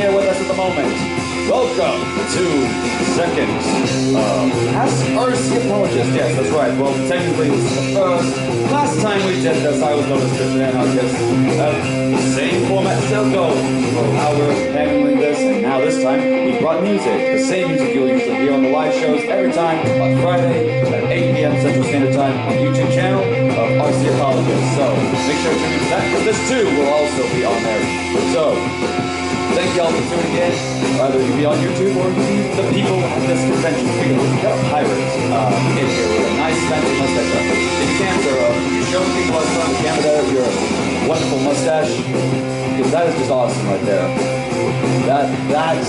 there with us at the moment. Welcome to second Ask RCA Apologist. Yes, that's right. Well, technically this is the first. Last time we did this, I was known as Christian Anarchist. Same format still goes. Well, how we're handling this, and now this time we brought music. The same music you'll usually hear on the live shows every time on Friday at 8 p.m. Central Standard Time on the YouTube channel of RCA Apologist. So make sure to tune into that, because this too will also be on there. So thank y'all for tuning in. Either you be on YouTube or you be the people at this convention. Speaking of which, we got a pirate in here with a nice fancy mustache. If you can, sir, you show people us on the camera there your wonderful mustache, because that is just awesome right there. That is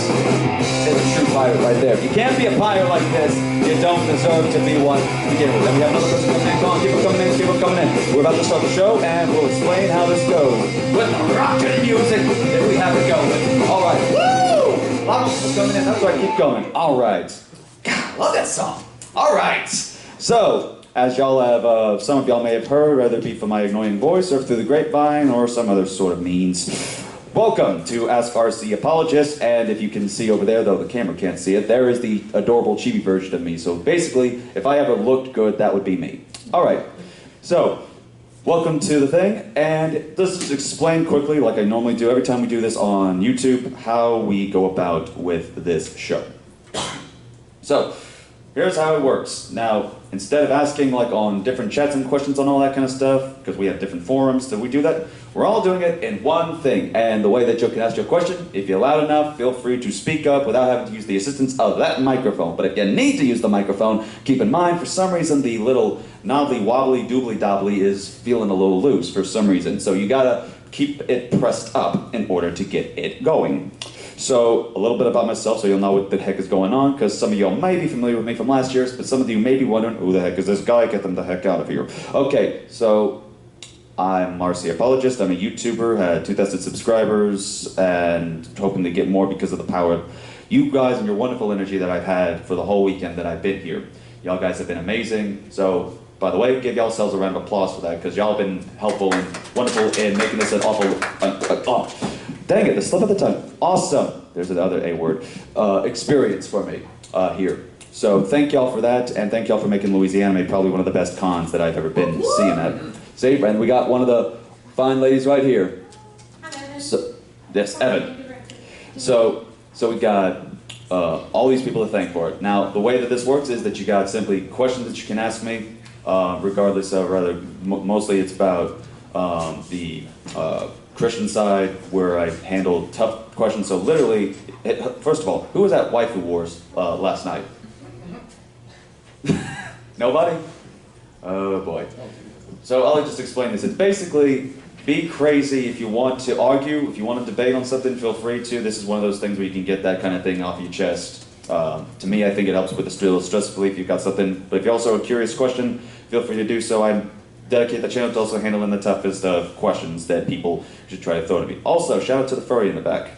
a true pirate right there. If you can't be a pirate like this, you don't deserve to be one to begin with. And we have another person coming in. Come on, people coming in, people coming in. We're about to start the show, and we'll explain how this goes with the rockin' music that we have it going. All right. Woo! A lot of people coming in. That's why I keep going. All right. God, I love that song. All right. So, as y'all have, some of y'all may have heard, whether it be from my annoying voice or through the grapevine or some other sort of means, welcome to Ask RC Apologist, and if you can see over there, though the camera can't see it, there is the adorable chibi version of me. So basically, if I ever looked good, that would be me. Alright, so, welcome to the thing, and let's explain quickly, like I normally do every time we do this on YouTube, how we go about with this show. So, here's how it works. Now, instead of asking like on different chats and questions on all that kind of stuff, because we have different forums that we do that, we're all doing it in one thing. And the way that you can ask your question, if you're loud enough, feel free to speak up without having to use the assistance of that microphone. But if you need to use the microphone, keep in mind, for some reason, the little knobbly wobbly doobly dobbly is feeling a little loose for some reason. So you gotta keep it pressed up in order to get it going. So, a little bit about myself so you'll know what the heck is going on, because some of y'all may be familiar with me from last year's, but some of you may be wondering, who the heck is this guy? Get them the heck out of here. Okay, so I'm RCA Apologist. I'm a YouTuber, had 2,000 subscribers, and hoping to get more because of the power of you guys and your wonderful energy that I've had for the whole weekend that I've been here. Y'all guys have been amazing. So, by the way, give yourselves a round of applause for that, because y'all have been helpful and wonderful in making this an awful... Dang it, the slip of the tongue. Awesome, there's another A word, experience for me here. So thank y'all for that, and thank y'all for making LouisiANIME probably one of the best cons that I've ever been seeing at. See, and we got one of the fine ladies right here. So, yes, Evan. So we got all these people to thank for it. Now, the way that this works is that you got simply questions that you can ask me, regardless of, mostly it's about the Christian side, where I handle tough questions. So literally, first of all, who was at Waifu Wars last night? Nobody? Oh boy. So I'll just explain this. It's basically, be crazy if you want to argue, if you want to debate on something, feel free to. This is one of those things where you can get that kind of thing off your chest. To me, I think it helps with the stress relief if you've got something. But if you're also a curious question, feel free to do so. I dedicate the channel to also handling the toughest of questions that people should try to throw at me. Also, shout out to the furry in the back.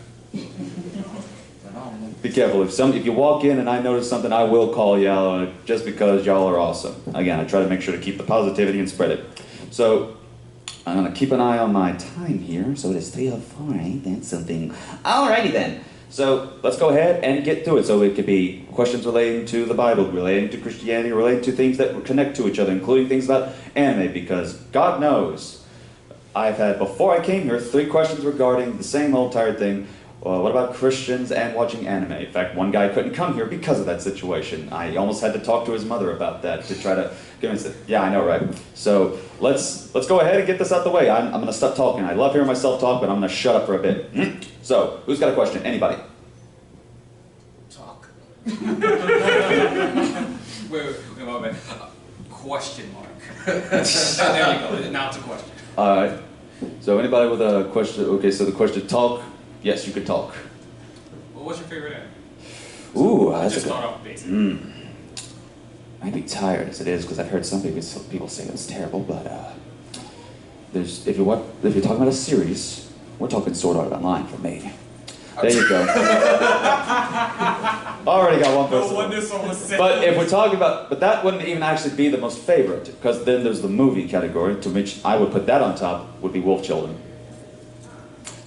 Be careful, if you walk in and I notice something, I will call y'all just because y'all are awesome. Again, I try to make sure to keep the positivity and spread it. So, I'm gonna keep an eye on my time here. So it is 3:04, ain't that something? Alrighty then. So let's go ahead and get to it. So it could be questions relating to the Bible, relating to Christianity, relating to things that connect to each other, including things about anime, because God knows, I've had, before I came here, 3 questions regarding the same old tired thing. What about Christians and watching anime? In fact, one guy couldn't come here because of that situation. I almost had to talk to his mother about that to try to convince it. Yeah, I know, right? So let's go ahead and get this out the way. I'm going to stop talking. I love hearing myself talk, but I'm going to shut up for a bit. So, who's got a question? Anybody? Talk. wait, question mark. There you go. Now it's a question. All right. So anybody with a question? Okay, so the question, talk. Yes, you could talk. Well, what's your favorite anime? Ooh, that's just a good. Start off basic. I'd be tired as it is because I've heard some people say it's terrible, but if you're talking about a series, we're talking Sword Art Online for me. There you go. Already got one person. No wonder someone said. But if we're talking about, but that wouldn't even actually be the most favorite, because then there's the movie category, to which I would put that on top, would be Wolf Children.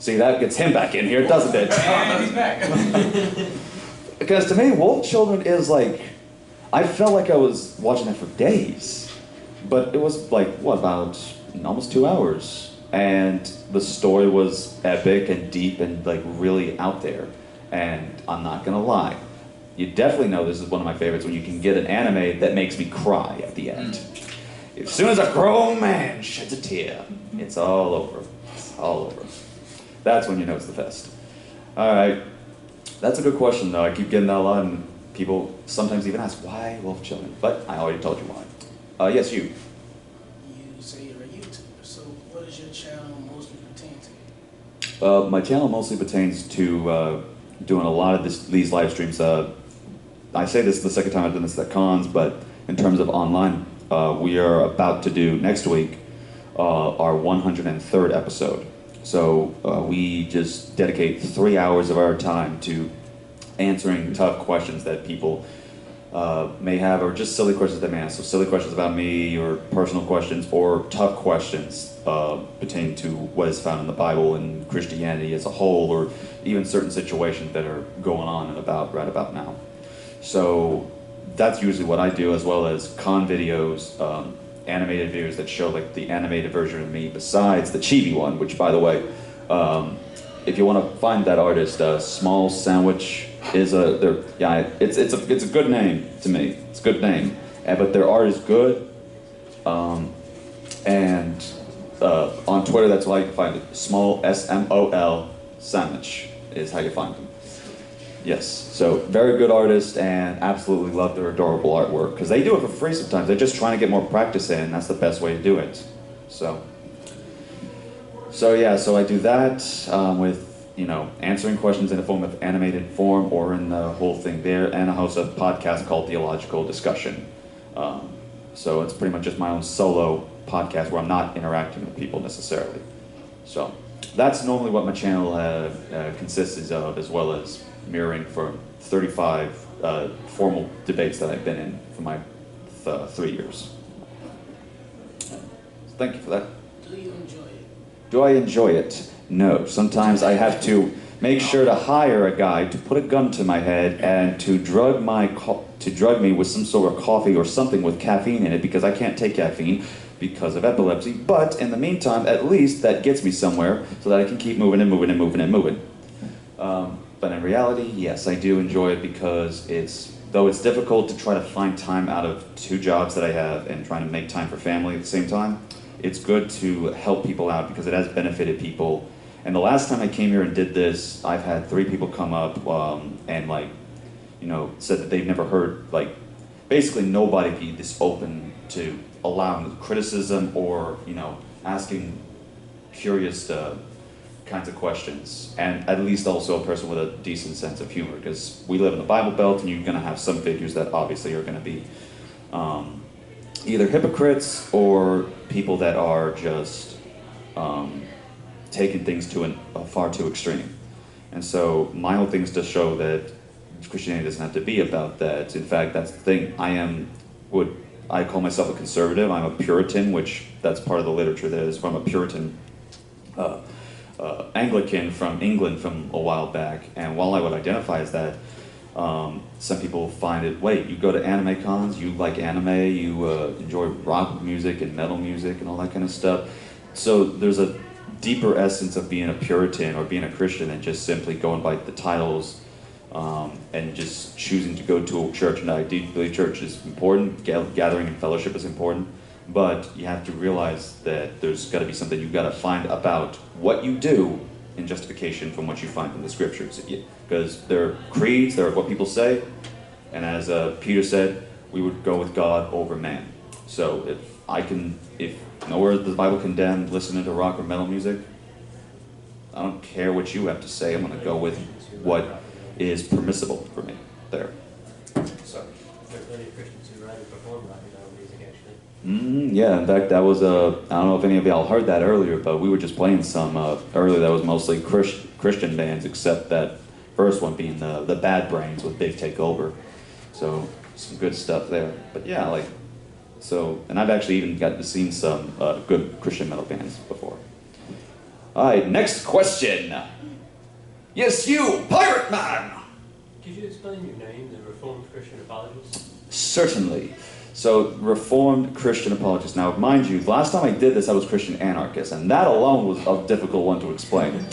See, that gets him back in here, doesn't it? And he's back. Because to me, Wolf Children is like, I felt like I was watching it for days. But it was like, what, about almost 2 hours. And the story was epic and deep and like really out there. And I'm not gonna lie, you definitely know this is one of my favorites when you can get an anime that makes me cry at the end. As soon as a grown man sheds a tear, it's all over. It's all over. That's when you know it's the best. Alright, that's a good question though. I keep getting that a lot and people sometimes even ask, why Wolf Children? But I already told you why. Yes, you. You say you're a YouTuber, so what does your channel mostly pertain to? My channel mostly pertains to doing a lot of these live streams. I say this is the second time I've done this at cons, but in terms of online, we are about to do next week our 103rd episode. So we just dedicate 3 hours of our time to answering tough questions that people may have, or just silly questions they may ask. So silly questions about me, or personal questions, or tough questions pertaining to what is found in the Bible and Christianity as a whole, or even certain situations that are going on and about right about now. So that's usually what I do, as well as con videos, animated videos that show like the animated version of me besides the chibi one, which by the way, if you want to find that artist, Small Sandwich is it's a good name to me. It's a good name, but their art is good, and on Twitter that's how you can find it. Small SMOL Sandwich is how you find them. Yes, so very good artist, and absolutely love their adorable artwork, because they do it for free sometimes. They're just trying to get more practice in, and that's the best way to do it. So yeah, so I do that with, you know, answering questions in a form of animated form or in the whole thing there, and I host a podcast called Theological Discussion. So it's pretty much just my own solo podcast where I'm not interacting with people necessarily. So that's normally what my channel consists of, as well as mirroring for 35 formal debates that I've been in for my 3 years. So thank you for that. Do you enjoy it? Do I enjoy it? No. Sometimes I have to make sure to hire a guy to put a gun to my head and to drug me with some sort of coffee or something with caffeine in it, because I can't take caffeine because of epilepsy. But in the meantime, at least that gets me somewhere so that I can keep moving and moving and moving and moving. But in reality, yes, I do enjoy it, because though it's difficult to try to find time out of 2 jobs that I have and trying to make time for family at the same time, it's good to help people out because it has benefited people. And the last time I came here and did this, I've had 3 people come up and like, you know, said that they've never heard, like, basically nobody be this open to allowing criticism or, you know, asking curious kinds of questions, and at least also a person with a decent sense of humor, because we live in the Bible Belt and you're going to have some figures that obviously are going to be either hypocrites or people that are just taking things to a far too extreme. And so my whole thing is to show that Christianity doesn't have to be about that. In fact, that's the thing. I call myself a conservative. I'm a Puritan, which that's part of the literature that is from a Puritan Anglican from England from a while back. And while I would identify as that, some people find it, wait, you go to anime cons, you like anime, you enjoy rock music and metal music and all that kind of stuff. So there's a deeper essence of being a Puritan or being a Christian than just simply going by the titles and just choosing to go to a church. And I do believe church is important, gathering and fellowship is important, but you have to realize that there's got to be something you've got to find about what you do in justification from what you find in the scriptures. Because they're creeds, they're what people say, and as Peter said, we would go with God over man. So if nowhere does the Bible condemn listening to rock or metal music, I don't care what you have to say, I'm going to go with what is permissible for me there. So, there's many Christians who write and perform rock and metal music, actually. Yeah, in fact, that was I don't know if any of y'all heard that earlier, but we were just playing some earlier that was mostly Christian bands, except that first one being the Bad Brains with Big Take Over. So some good stuff there. But yeah, and I've actually even gotten to see some good Christian metal bands before. All right, next question. Yes, you, Pirate Man! Could you explain your name, the Reformed Christian Apologist? Certainly. So, Reformed Christian Apologist. Now, mind you, the last time I did this, I was Christian Anarchist, and that alone was a difficult one to explain.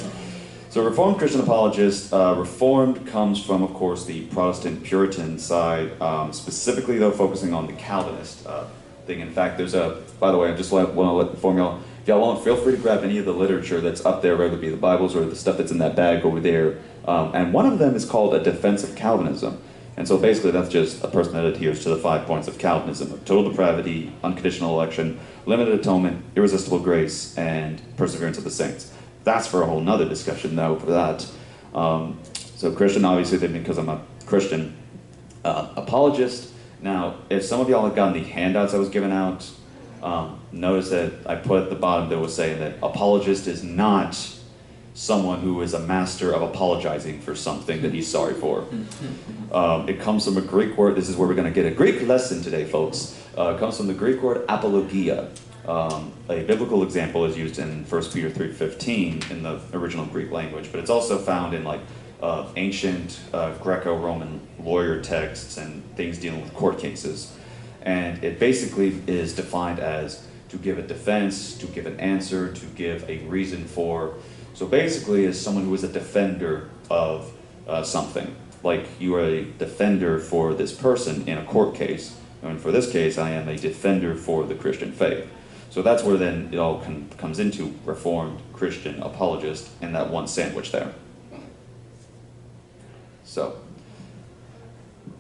So, Reformed Christian Apologist, Reformed comes from, of course, the Protestant Puritan side, specifically, though, focusing on the Calvinist thing. In fact, there's a, by the way, I just want to inform y'all, if y'all want, feel free to grab any of the literature that's up there, whether it be the Bibles or the stuff that's in that bag over there. And one of them is called A Defense of Calvinism. And so basically that's just a person that adheres to the 5 points of Calvinism: of total depravity, unconditional election, limited atonement, irresistible grace, and perseverance of the saints. That's for a whole nother discussion, though, for that. So Christian, obviously, because I'm a Christian apologist. Now, if some of y'all have gotten the handouts I was giving out, notice that I put at the bottom that was saying that apologist is not someone who is a master of apologizing for something that he's sorry for. It comes from a Greek word. This is where we're going to get a Greek lesson today, folks. It comes from the Greek word apologia. A biblical example is used in 1 Peter 3:15 in the original Greek language, but it's also found in like ancient Greco-Roman lawyer texts and things dealing with court cases. And it basically is defined as to give a defense, to give an answer, to give a reason for. So basically, as someone who is a defender of something, like you are a defender for this person in a court case, and for this case, I am a defender for the Christian faith. So that's where then it all comes into Reformed Christian Apologist in that one sandwich there. So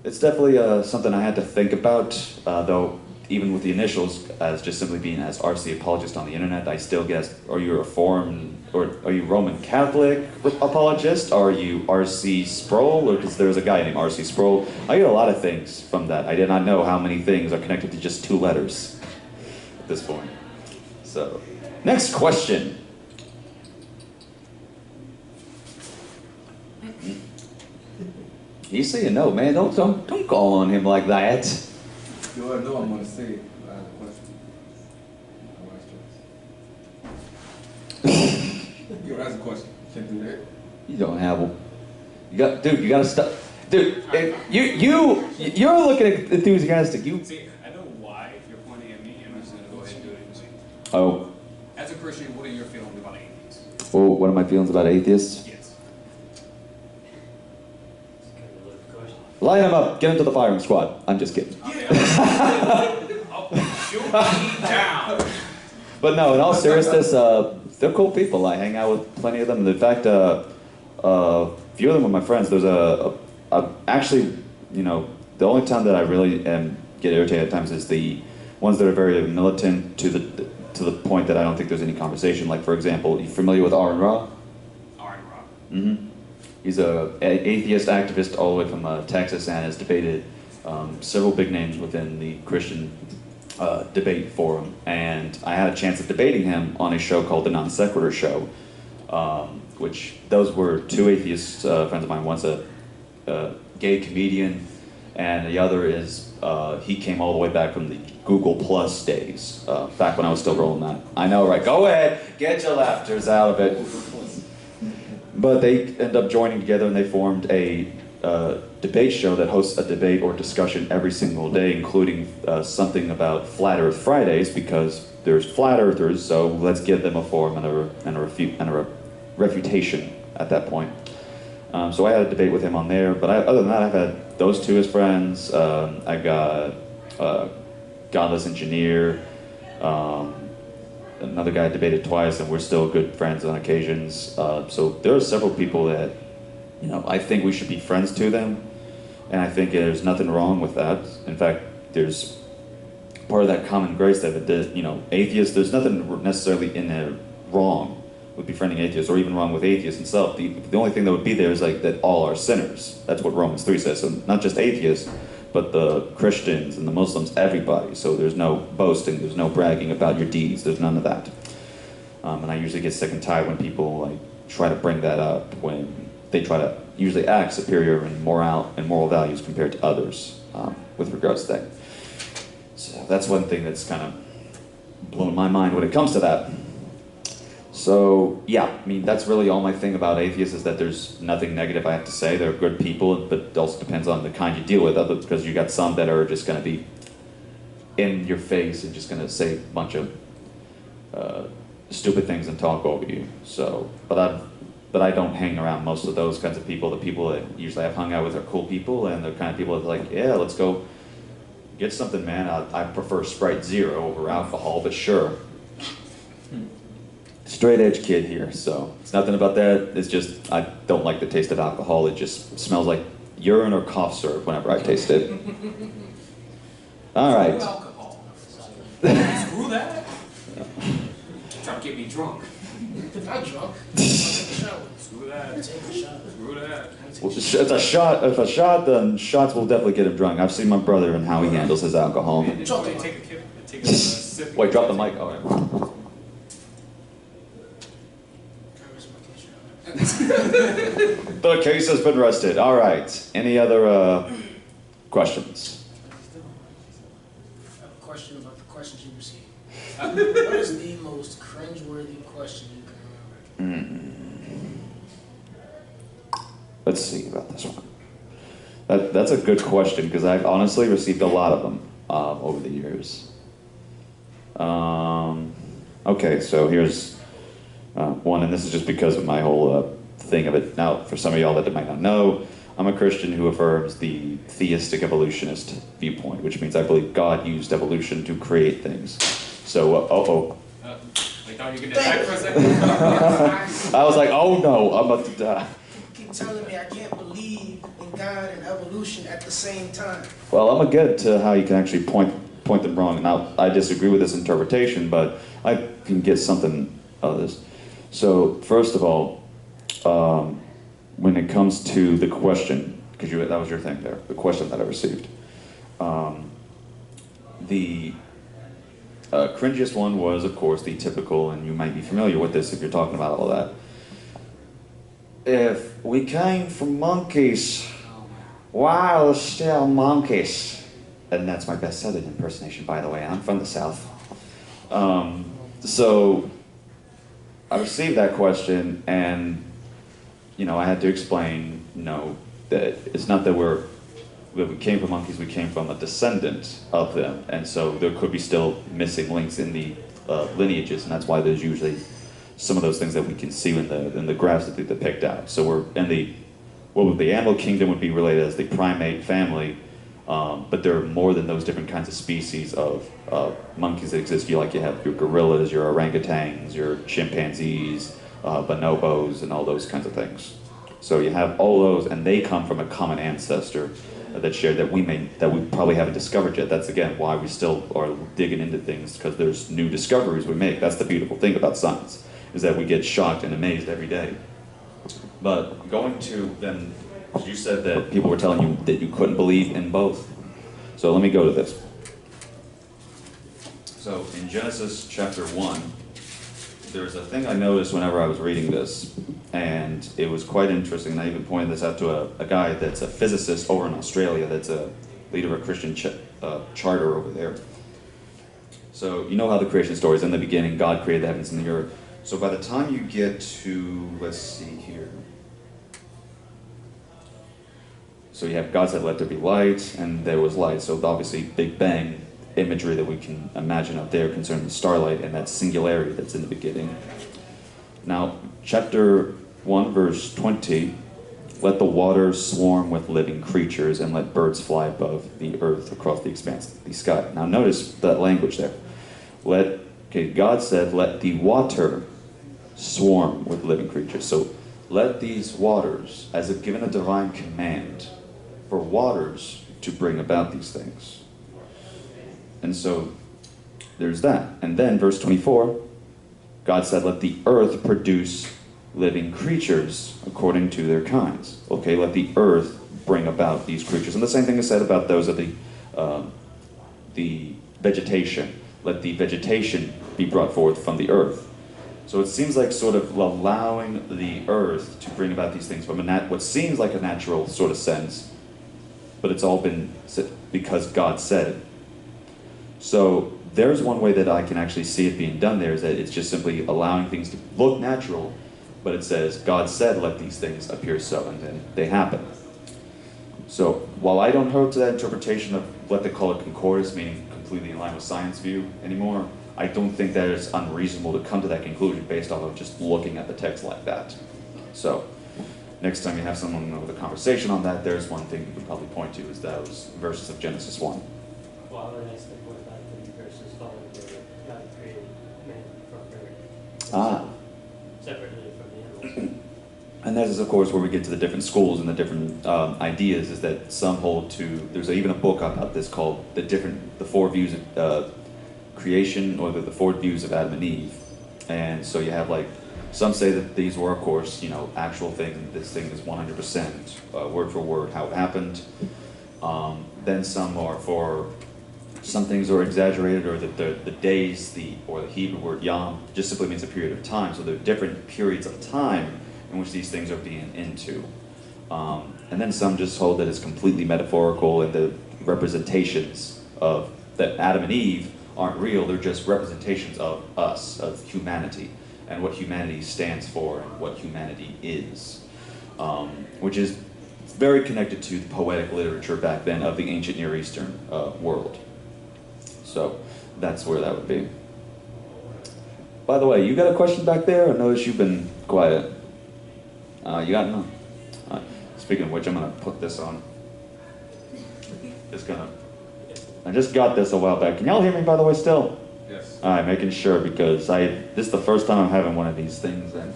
it's definitely something I had to think about, though even with the initials as just simply being as RC Apologist on the internet, I still guess, are you a Reformed, or are you Roman Catholic Apologist? Are you RC Sproul? Or because there's a guy named RC Sproul. I get a lot of things from that. I did not know how many things are connected to just 2 letters at this point. So, next question. You say no, man. Don't call on him like that. You already know I'm going to say it. I have a question. You ask a question. Can't do that. You don't have one. You got to stop. Dude, you're looking enthusiastic. See, I know why. If you're pointing at me, I'm just going to go ahead and do it. Oh. As a Christian, what are your feelings about atheists? Well, what are my feelings about atheists? Yes. Line them up. Get into the firing squad. I'm just kidding. I'll shoot me down. But no, in all seriousness, they're cool people. I hang out with plenty of them. In fact, a few of them are my friends. There's actually, you know, the only time that I really get irritated at times is the ones that are very militant to the point that I don't think there's any conversation. Like, for example, you familiar with R and Ra? R and Ra. Mm-hmm. He's an atheist activist all the way from Texas and has debated several big names within the Christian debate forum. And I had a chance of debating him on a show called The Non Sequitur Show, which those were 2 atheist friends of mine. One's a gay comedian, and the other is, he came all the way back from the Google Plus days, back when I was still rolling that. I know, right? Go ahead, get your laughters out of it. But they end up joining together and they formed a debate show that hosts a debate or discussion every single day, including something about Flat Earth Fridays, because there's flat earthers, so let's give them a forum and a refutation at that point. So I had a debate with him on there, but other than that, I've had those 2 as friends. I got Godless Engineer, another guy I debated twice, and we're still good friends on occasions. So there are several people that, you know, I think we should be friends to them, and I think there's nothing wrong with that. In fact, there's part of that common grace that, you know, atheists, there's nothing necessarily in there wrong with befriending atheists, or even wrong with atheists himself. The only thing that would be there is like that all are sinners. That's what Romans 3 says. So not just atheists, but the Christians and the Muslims, everybody. So there's no boasting, there's no bragging about your deeds, there's none of that. And I usually get sick and tired when people like try to bring that up, when they try to usually act superior in moral values compared to others with regards to that. So that's one thing that's kind of blown my mind when it comes to that. So yeah, I mean that's really all my thing about atheists is that there's nothing negative I have to say. They're good people, but it also depends on the kind you deal with. Because you got some that are just going to be in your face and just going to say a bunch of stupid things and talk over you. So, but I don't hang around most of those kinds of people. The people that usually I've hung out with are cool people, and the kind of people that are like, yeah, let's go get something, man. I prefer Sprite Zero over alcohol, but sure. Straight edge kid here, so it's nothing about that. It's just I don't like the taste of alcohol. It just smells like urine or cough syrup whenever I taste it. All right. Screw alcohol. Screw that. Trying to get me drunk. Not drunk. I'll take a shot with Screw you. that. Take a shot. Screw that. Well, it's a shot. If a shot, then shots will definitely get him drunk. I've seen my brother and how he handles his alcohol. Take a sip. Wait, drop the mic. All right. The case has been rested. All right. Any other questions? I have a question about the questions you received. What is the most cringeworthy question you can remember? Let's see about this one. That's a good question because I've honestly received a lot of them over the years. Okay, so here's one, and this is just because of my whole thing of it. Now, for some of y'all that might not know, I'm a Christian who affirms the theistic evolutionist viewpoint, which means I believe God used evolution to create things. So, I thought you were going to attack for a second. I was like, oh no, I'm about to die. You keep telling me I can't believe in God and evolution at the same time. Well, I'm gonna get to how you can actually point them wrong. Now, I disagree with this interpretation, but I can get something out of this. So, first of all, when it comes to the question, because that was your thing there, the question that I received. The cringiest one was, of course, the typical, and you might be familiar with this if you're talking about all that. If we came from monkeys, why are there still monkeys? And that's my best Southern impersonation, by the way. I'm from the South. So I received that question, and I had to explain, that it's not that we came from monkeys. We came from a descendant of them, and so there could be still missing links in the lineages, and that's why there's usually some of those things that we can see in the graphs that they picked out. So we're in the animal kingdom would be related as the primate family, but there are more than those different kinds of species of monkeys that exist. You have your gorillas, your orangutans, your chimpanzees, bonobos, and all those kinds of things. So you have all those, and they come from a common ancestor that shared that we probably haven't discovered yet. That's again why we still are digging into things, because there's new discoveries we make. That's the beautiful thing about science, is that we get shocked and amazed every day. But going to then, you said that people were telling you that you couldn't believe in both. So let me go to this. So in Genesis chapter 1, there's a thing I noticed whenever I was reading this, and it was quite interesting. And I even pointed this out to a guy that's a physicist over in Australia, that's a leader of a Christian charter over there. So you know how the creation story is. In the beginning, God created the heavens and the earth. So by the time you get to, let's see here. So you have God said, let there be light, and there was light. So obviously, Big Bang imagery that we can imagine up there concerning the starlight and that singularity that's in the beginning. Now, chapter 1, verse 20, let the waters swarm with living creatures, and let birds fly above the earth across the expanse of the sky. Now notice that language there. God said, let the water swarm with living creatures. So let these waters, as if given a divine command, for waters to bring about these things. And so there's that. And then verse 24, God said, let the earth produce living creatures according to their kinds. Okay, let the earth bring about these creatures. And the same thing is said about those of the vegetation. Let the vegetation be brought forth from the earth. So it seems like sort of allowing the earth to bring about these things from what seems like a natural sort of sense, but it's all been because God said it. So there's one way that I can actually see it being done there, is that it's just simply allowing things to look natural, but it says, God said, let these things appear so, and then they happen. So while I don't hold to that interpretation of what they call a concordance, meaning completely in line with science view anymore, I don't think that it's unreasonable to come to that conclusion based off of just looking at the text like that. So next time you have someone with a conversation on that, there's one thing you could probably point to, is those verses of Genesis 1. Well, I would ask the point about the verses following where God created man from dirt. Ah. Separately from the animals. And that is, of course, where we get to the different schools and the different ideas, is that some hold to, there's even a book about this called the four views of creation, or the four views of Adam and Eve. And so you have like, some say that these were, of course, actual thing, this thing is 100% word for word how it happened. Then some are for, some things are exaggerated, or that the days, or the Hebrew word yom just simply means a period of time. So there are different periods of time in which these things are being into. And then some just hold that it's completely metaphorical, and the representations of that Adam and Eve aren't real, they're just representations of us, of humanity, and what humanity stands for, and what humanity is. Which is very connected to the poetic literature back then of the ancient Near Eastern world. So that's where that would be. By the way, you got a question back there? I notice you've been quiet. You got none? Speaking of which, I'm going to put this on. I just got this a while back. Can y'all hear me, by the way, still? Yes. All right, making sure, because this is the first time I'm having one of these things, and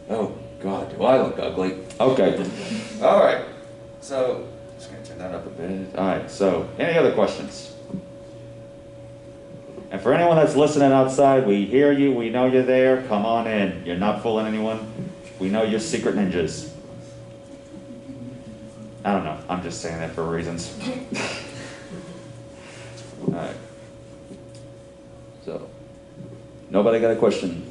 oh God, do I look ugly? Okay. All right. So just going to turn that up a bit. All right. So any other questions? And for anyone that's listening outside, we hear you. We know you're there. Come on in. You're not fooling anyone. We know you're secret ninjas. I don't know. I'm just saying that for reasons. All right. So, nobody got a question?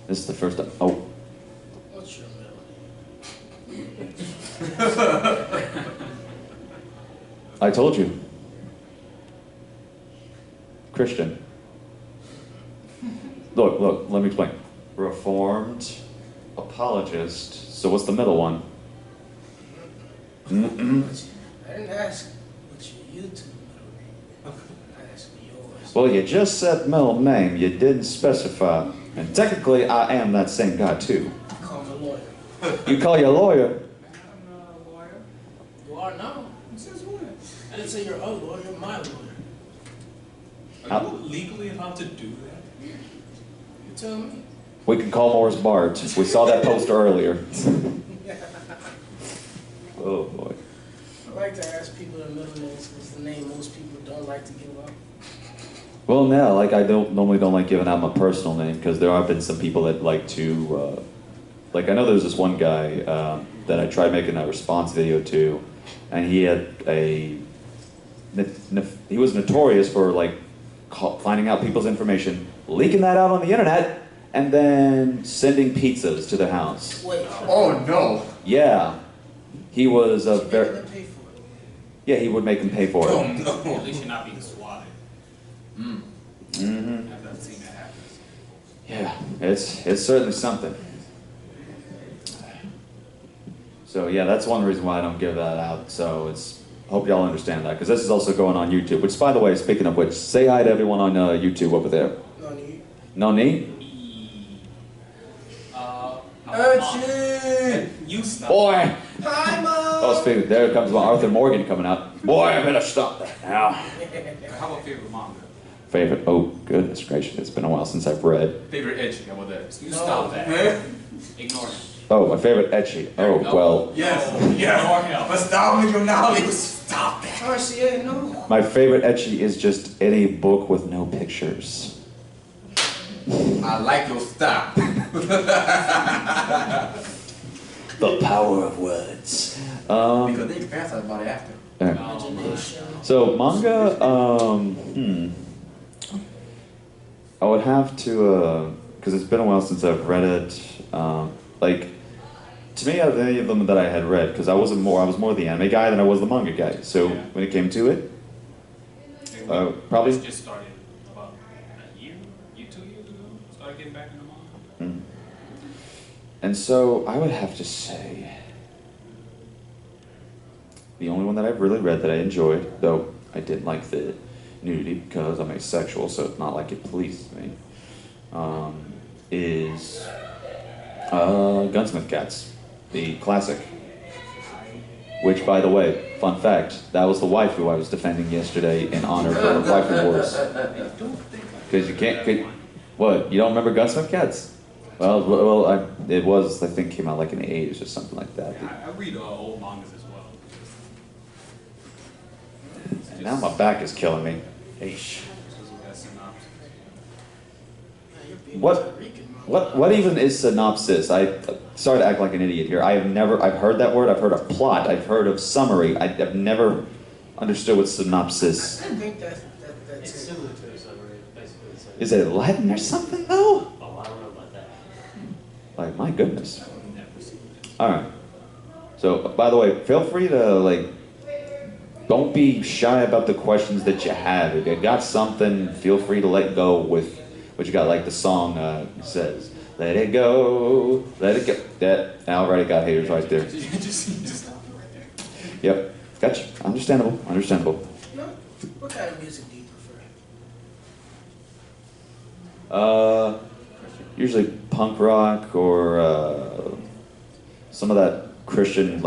This is the first time. Oh. What's your melody? I told you. Christian. Look, let me explain. Reformed, apologist. So what's the middle one? I didn't ask what your YouTube middle name. I asked for yours. Well, you just said middle name. You didn't specify. And technically, I am that same guy, too. Call me a lawyer. You call your lawyer? I'm not a lawyer. You are now. Since when? I didn't say you're a lawyer. You're my lawyer. Are you legally allowed to do that? You tell me. We can call Morris Bart. We saw that poster earlier. Oh, boy. I like to ask people their middle names because it's the name most people don't like to give up. Well, no, like I normally don't like giving out my personal name, because there have been some people that like to, like I know there's this one guy that I tried making a response video to, and he had he was notorious for like finding out people's information, leaking that out on the internet, and then sending pizzas to their house. Wait. Oh no. Yeah, he was a Make very, them pay for it. yeah, he would make them pay for it. Oh no. At least you're not being swatted. Mm-hmm. I've never seen that happen. Yeah, it's certainly something. So yeah, that's one reason why I don't give that out. So hope y'all understand that, because this is also going on YouTube. Which, by the way, speaking of which, say hi to everyone on YouTube over there. No need. No need? You stop. Boy! Hi, Mom! Oh, speaking, there comes my Arthur Morgan coming out. Boy, I better stop that now. How about favorite manga? Favorite? Oh, goodness gracious! It's been a while since I've read. Favorite edgy? How about that? You No. stop that. Eh? Ignore him. Oh, my favorite etchy. Oh, well, Yes. Ignore Yes. him. But stop with your knowledge. Stop that. RCA, no. my favorite etchy is just any book with no pictures. I like your stop. The power of words. Because they pass us about it after. Yeah. Imagination. So manga, I would have to, because it's been a while since I've read it. Like, to me, out of any of them that I had read, because I was more the anime guy than I was the manga guy. So Yeah. when it came to it, probably. We just started about a year, 2 years ago. Started getting back into manga. And so I would have to say the only one that I've really read that I enjoyed, though I didn't like the nudity because I'm asexual, so it's not like it pleases me, is Gunsmith Cats, the classic. Which, by the way, fun fact, that was the waifu I was defending yesterday in honor of the waifu wars. Because you can't, what, you don't remember Gunsmith Cats? Well, it was, I think, came out like in the 80s or something like that. Yeah, I read old mangas as well. And now my back is killing me. Eesh. What even is synopsis? Sorry to act like an idiot here. I've heard that word, I've heard of plot, I've heard of summary. I've never understood what synopsis. I think that's It's it. similar to a summary, basically. The same. Is it Latin or something though? Oh, I don't know about that. Like, my goodness. Alright. So, by the way, feel free to, don't be shy about the questions that you have. If you got something, feel free to let go with what you got, like the song says. Let it go, let it go. That, I already got haters right there. just stop it right there. Yep, gotcha. Understandable, understandable. No? What kind of music do you prefer? Usually punk rock or some of that Christian,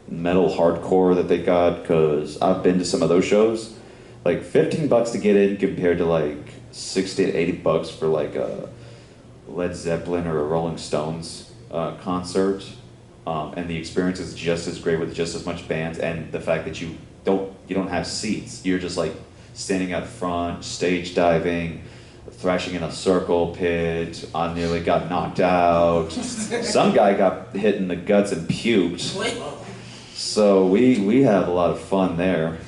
metal hardcore that they got, because I've been to some of those shows. Like, $15 to get in compared to 60 to $80 for a Led Zeppelin or a Rolling Stones concert. And the experience is just as great with just as much bands, and the fact that you don't have seats. You're just standing out front, stage diving, thrashing in a circle pit. I nearly got knocked out. Some guy got hit in the guts and puked. Wait. So we have a lot of fun there.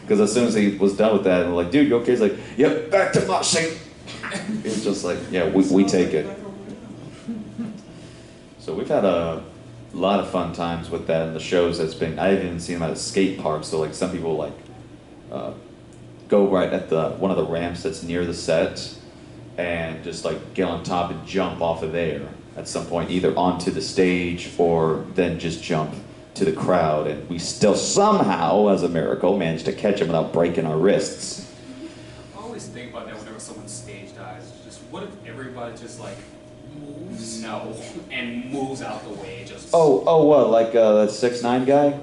Because as soon as he was done with that, I'm like, dude, you okay? He's like, yep, back to my seat. It's just like, yeah, we take it. So we've had a lot of fun times with that and the shows that's been, I haven't even seen them at a skate park, so some people go right at one of the ramps that's near the set and just get on top and jump off of there at some point, either onto the stage or then just jump to the crowd, and we still somehow, as a miracle, managed to catch them without breaking our wrists. I always think about that whenever someone stage dives. Just what if everybody just moves? No, and moves out the way. Just What, that 6ix9ine guy?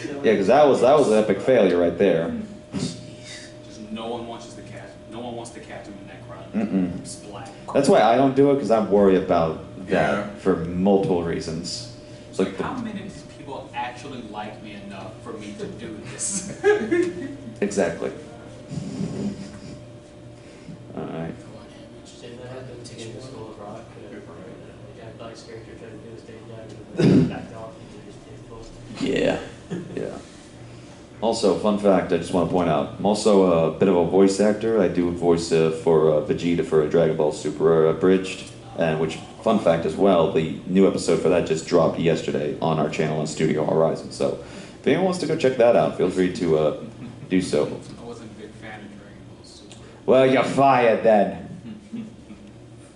Yeah, because that was an epic failure right there. just no one wants to catch. No one wants to catch him in that crowd. Mm-mm. Splat. That's why I don't do it, because I'm worried about that Yeah. for multiple reasons. It's How many of these people actually like me enough for me to do this? Exactly. All right. Didn't that happen in the School of Rock? Jack Black's character tried to do a stage dive and backed off and just did both. Yeah. Yeah. Also, fun fact, I just want to point out, I'm also a bit of a voice actor. I do a voice for Vegeta for Dragon Ball Super Abridged, and which, fun fact as well, the new episode for that just dropped yesterday on our channel on Studio Horizon. So, if anyone wants to go check that out, feel free to do so. I wasn't a big fan of Dragon Ball Super. Well, you're fired then.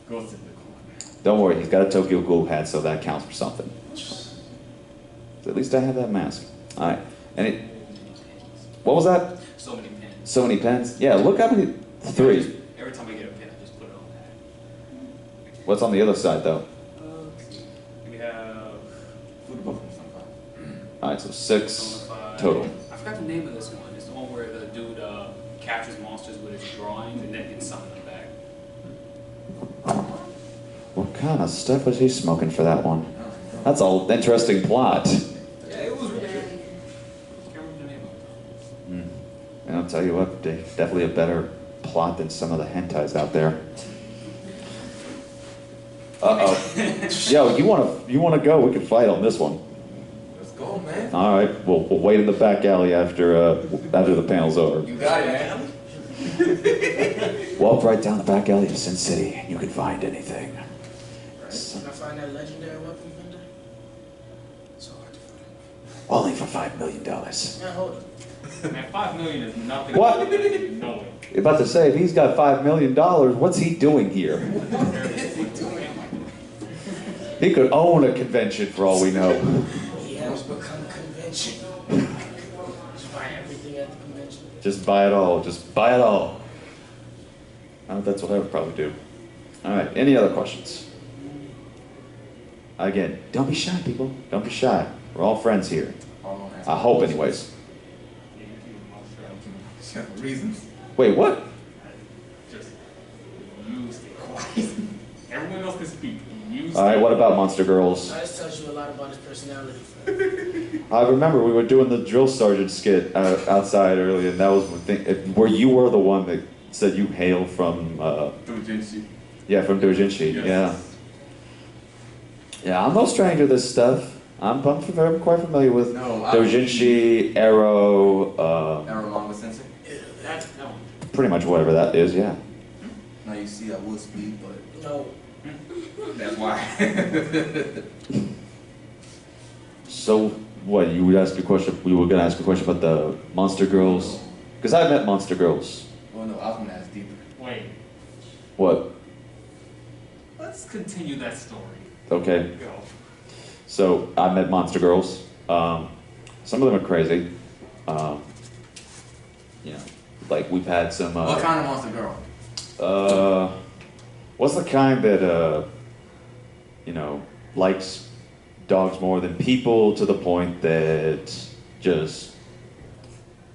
Go to the corner. Don't worry, he's got a Tokyo Ghoul hat, so that counts for something. So at least I have that mask. All right, and what was that? So many pins. So many pens? Yeah, look how many. 3. Every time I get a pin, I just put it on that. What's on the other side, though? We have Food buffalo sometimes. All right, so 6 Persona 5. total. I forgot the name of this one. It's the one where the dude captures monsters with his drawings and then can summon them back. What kind of stuff was he smoking for that one? That's an interesting plot. Yeah, it was really good. Can't remember the name of it. And I'll tell you what, definitely a better plot than some of the hentais out there. Uh-oh. Yo, you wanna go? We can fight on this one. Let's go, man. All right, we'll wait in the back alley after the panel's over. You got it, man. Walk right down the back alley of Sin City, and you can find anything. Can I find that legendary weapon vendor? So hard to find. Only for $5 million. Man, hold up. Man, 5 million is nothing. What? No. You're about to say, if he's got $5 million, what's he doing here? He could own a convention for all we know. He has become convention. Just buy everything at the convention. Just buy it all. Just buy it all. That's what I would probably do. All right. Any other questions? Again, don't be shy, people. Don't be shy. We're all friends here. I hope, anyways. Reasons. Wait, what? Just use it. Everyone else can speak. Use All right. it. What about Monster Girls? That just tells you a lot about his personality. I remember we were doing the drill sergeant skit outside earlier, and that was one thing. Where you were the one that said you hail from. Doujinshi. Yeah, from Doujinshi. Yes. Yeah. Yeah, I'm no stranger to this stuff. I'm quite familiar with Doujinshi, Arrow, Arrow manga sensei. No. pretty much whatever that is, yeah. Now you see I will speak, but No. that's why. So, what, you would ask a question, we were going to ask a question about the Monster Girls? Because I met Monster Girls. Well, no, I was gonna ask deeper. Wait. What? Let's continue that story. Okay. Go. So, I met Monster Girls. Some of them are crazy. You know, like we've had some... What kind of monster girl? What's the kind that, you know, likes dogs more than people to the point that just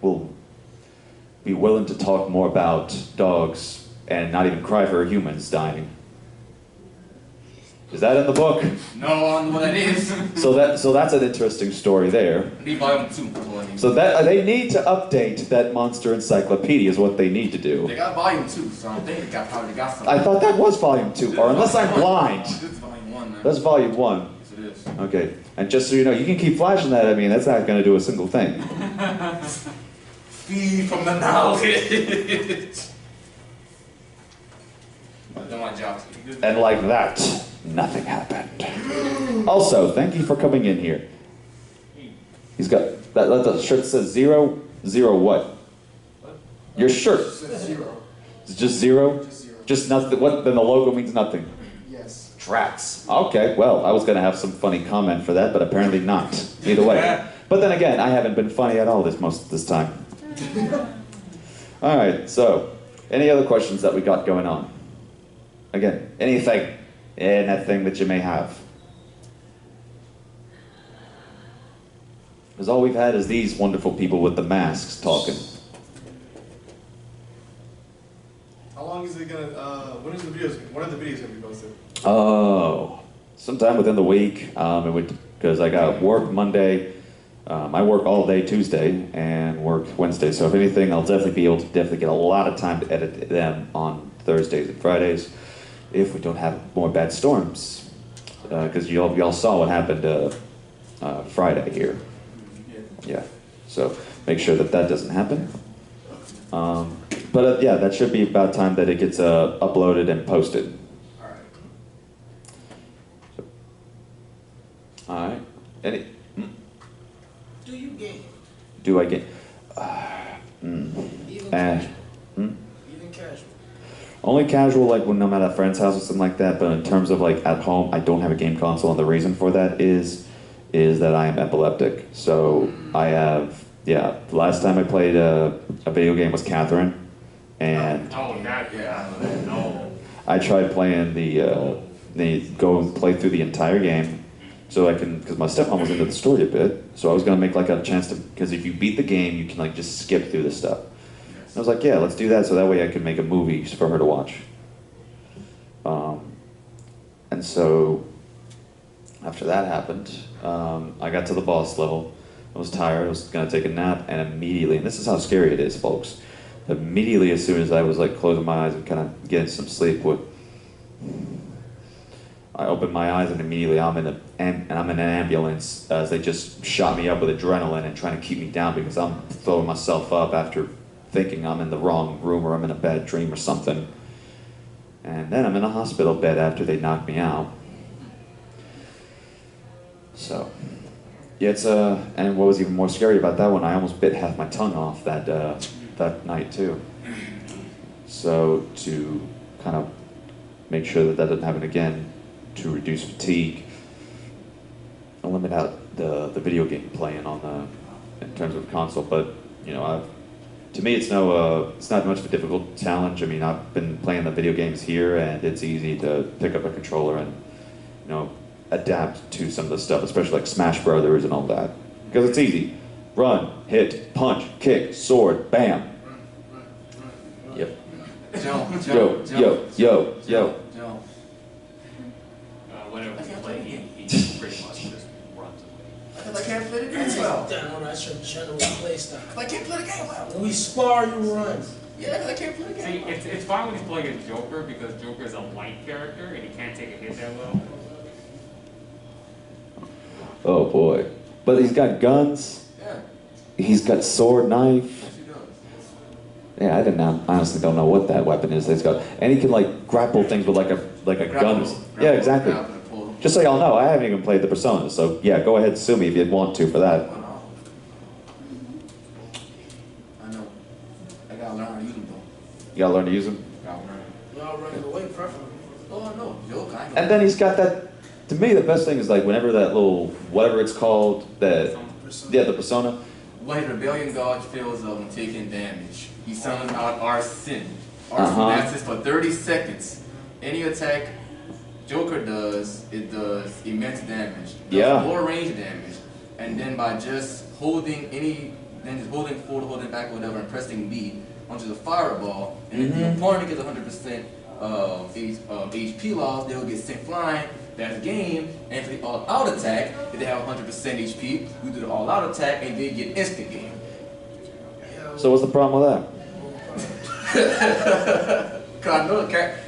will be willing to talk more about dogs and not even cry for humans dying? Is that in the book? No, I don't know what that is. So that's an interesting story there. I need volume 2. That's what I need. So that they need to update that monster encyclopedia is what they need to do. They got volume 2, so I think they probably got something. I thought that was volume 2, or unless I'm blind. This is volume 1, man. That's volume 1. Yes, it is. Okay, and just so you know, you can keep flashing that at me, and that's not going to do a single thing. Feed from the knowledge. I've done my job. And like that, nothing happened. Also, thank you for coming in here. He's got, that shirt says 0, 0 what? Your shirt. Zero. It's just 0? Just zero. Just nothing, what, then the logo means nothing. Yes. Drats. Okay, well, I was going to have some funny comment for that, but apparently not. Either way. But then again, I haven't been funny at all most of this time. All right, so, any other questions that we got going on? Again, anything that you may have. Because all we've had is these wonderful people with the masks talking. How long is it gonna? When are the videos gonna be posted? Oh, sometime within the week. Because I got work Monday. I work all day Tuesday and work Wednesday. So if anything, I'll definitely be able to get a lot of time to edit them on Thursdays and Fridays, if we don't have more bad storms. Because y'all saw what happened Friday here. Yeah. So make sure that doesn't happen. But yeah, that should be about time that it gets uploaded and posted. All right. Any? Do you game? Do I get? Even casual? Even casual? Only casual, like when I'm at a friend's house or something like that. But in terms of like at home, I don't have a game console, and the reason for that is that I am epileptic. So I have, yeah. The last time I played a video game was Catherine, and Oh, that, yeah. No. I tried playing the go and play through the entire game. So I can, because my stepmom was into the story a bit, so I was gonna make like a chance to, because if you beat the game, you can like just skip through the stuff. And I was like, yeah, let's do that, so that way I can make a movie for her to watch. And so after that happened, I got to the boss level. I was tired. I was gonna take a nap, and immediately, and this is how scary it is, folks. Immediately, as soon as I was like closing my eyes and kind of getting some sleep, I opened my eyes, and immediately I'm in an ambulance as they just shot me up with adrenaline and trying to keep me down because I'm throwing myself up after thinking I'm in the wrong room or I'm in a bad dream or something. And then I'm in a hospital bed after they knocked me out. So, yeah, it's and what was even more scary about that one, I almost bit half my tongue off that that night too. So to kind of make sure that that doesn't happen again, to reduce fatigue, and limit out the video game playing on the in terms of console. But you know, to me, it's not much of a difficult challenge. I mean, I've been playing the video games here, and it's easy to pick up a controller and you know adapt to some of the stuff, especially like Smash Brothers and all that, because it's easy. Run, hit, punch, kick, sword, bam. Yep. Jump, Yo, jump, yo, yo, yo. jump. Whenever we play, he pretty much just runs away. Because I can't play the game That's well. that's your general play style. I can't play the game well. When we spar, you run. Yeah, because I can't play the See, game well. it's fine when he's playing a Joker because Joker is a light character and he can't take a hit that well. Oh boy. But he's got guns. Yeah, He's got sword, knife. yes, he does. Yeah, honestly don't know what that weapon is that he's got. And he can like grapple things with like a gun. Yeah, exactly. Just so y'all know, I haven't even played the Persona, so yeah, go ahead and sue me if you'd want to for that. I know. I gotta learn how to use them though. You gotta learn to use them. Gotta learn. Y'all running away, preferably. Oh, I know. Joke, I know. And then he's got that. To me, the best thing is like whenever that little whatever it's called, that yeah, the Persona. When his rebellion gauge fills up and taking damage, he summons out Arsin. Arsin Uh-huh. lasts for 30 seconds. Any attack Joker does, it does immense damage. Does Yeah. more range damage. And then by just holding holding forward, holding back, whatever, and pressing B onto the fireball, and if the opponent gets 100% of HP loss, they'll get sent flying. That's game. And for the all-out attack, if they have 100% HP, we do the all-out attack, and they get instant game. So what's the problem with that?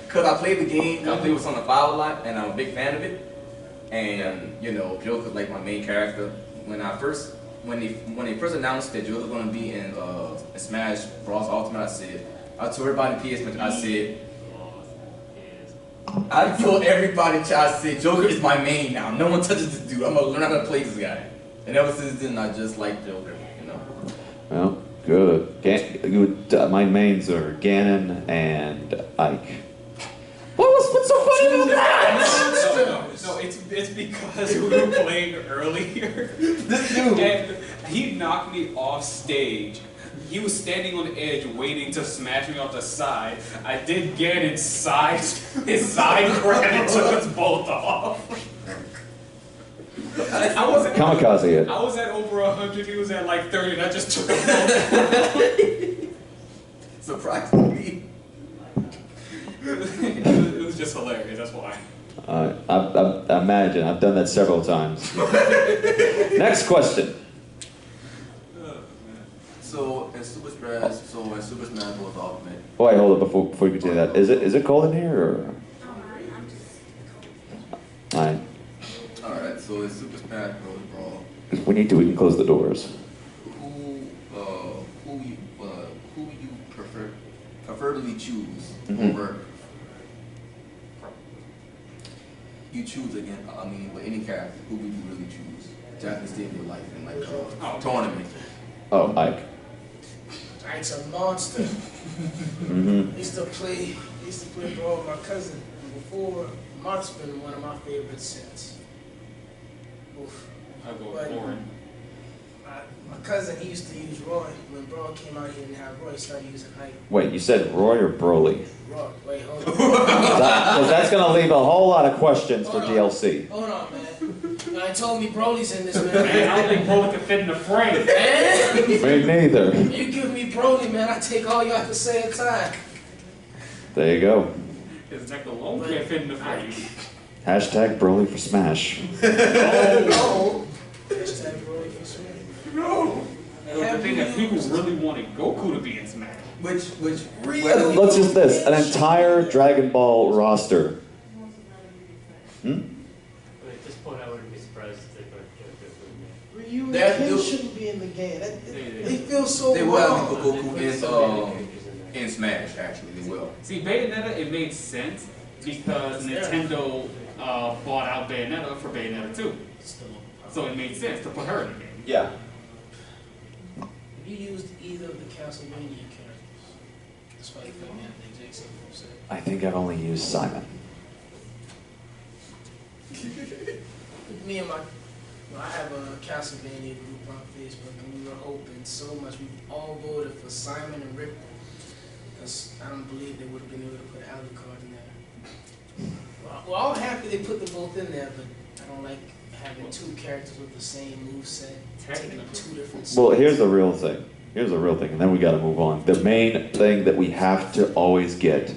Cause I played the game, I played with Son of Fire a lot, and I'm a big fan of it. And you know, Joker's like my main character. When they first announced that Joker's gonna be in Smash Bros. Ultimate, I told everybody in PS, I said, I told everybody, I said, Joker is my main now. No one touches this dude. I'm gonna learn how to play this guy. And ever since then, I just like Joker. You know. Well, good. My mains are Ganon and Ike. What's so funny about that? No, it's because we were playing earlier. This dude. And he knocked me off stage. He was standing on the edge waiting to smash me off the side. I did get his side grab and took us both off. I was Kamikaze it. I was at over 100, he was at like 30, and I just took him both off. Surprisingly. It was just hilarious, that's why. I imagine. I've done that several times. Next question. So in Super Smash Bros. Ultimate. Oh, wait, hold it before you continue that. Is it cold in here or? Alright. Alright, so in Super Smash Bros. Brawl, If we need to, we can close the doors. who you preferably choose Mhm. over you choose again, with any character, who would you really choose to have to stay in your life in like a tournament? Oh, Ike. Ike's a monster. Mm-hmm. I used to play ball with my cousin before. Mark's been one of my favorites since. Oof. I'll go But- with Lauren. My cousin, he used to use Roy. When Brawl came out, he didn't have Roy. He started using Ike. Wait, you said Roy or Broly? Roy. Wait, hold on. Because that's going to leave a whole lot of questions for Hold on. DLC. Hold on, man. Now, told me Broly's in this, Man, man. I don't think Broly could fit in the frame. Man, Me neither. you give me Broly, man. I take all y'all at the same time. There you go. His neck alone can't fit in the frame. Hashtag Broly for Smash. Oh. Hashtag Broly for Smash. No. The thing that people really wanted Goku to be in Smash. Which Really? Let's just this, an entire Dragon Ball roster. At this point, I wouldn't be surprised if they put Joker for me. Ryu and That Ken dude- shouldn't be in the game. They feel so they will have wrong. Goku in Smash, actually, they will. See, Bayonetta, it made sense because Nintendo bought out Bayonetta for Bayonetta 2. So it made sense to put her in the game. Yeah. Have you used either of the Castlevania characters? Despite the fact that they Jason said. I think I've only used Simon. Me and my, well, I have a Castlevania group on Facebook, and we were hoping so much. We all voted for Simon and Rick, because I don't believe they would have been able to put Alucard in there. Well, we're all happy they put them both in there, but I don't like having two characters with the same moveset, taking up two different Well, spots. here's the real thing. Here's the real thing, and then we got to move on. The main thing that we have to always get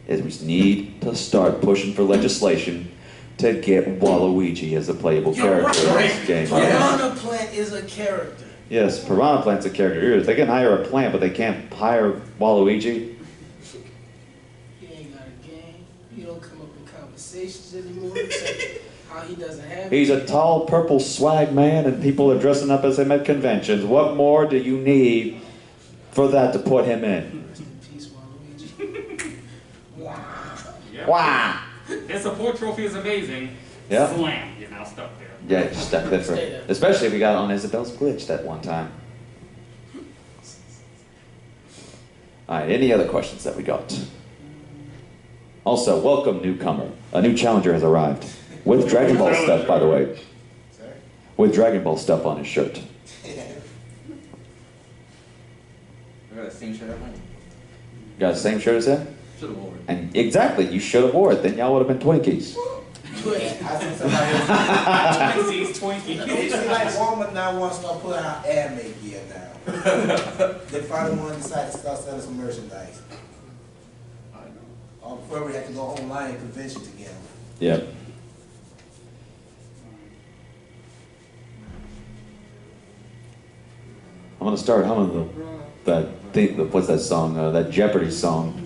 is we need to start pushing for legislation to get Waluigi as a playable character in this game. Piranha Plant is a character. Yes, Piranha Plant's a character. They can hire a plant, but they can't hire Waluigi. He ain't got a game. He don't come up in conversations anymore, except how he doesn't have He's it. a tall, purple swag man, and people are dressing up as him at conventions. What more do you need for that to put him in? Rest in peace, Waluigi. Wow. Yeah. Wow! His support trophy is amazing. Yeah. Slam, you're now stuck there. Yeah, just stuck there for, especially if we got on Isabel's glitch that one time. All right, any other questions that we got? Also, welcome newcomer. A new challenger has arrived. With Dragon Ball stuff, by the way. Sorry? With Dragon Ball stuff on his shirt. I got the same shirt at home. You got the same shirt as him? Should have worn it. And exactly, you should have wore it, then y'all would have been Twinkies. Wait. I see somebody Twinkies, Twinkies. it seems like Walmart now wants to start putting out anime gear now. They finally want to decide to start selling some merchandise. Before we had to go online and convention together. Yep. I'm gonna start humming that thing. What's that song? That Jeopardy song.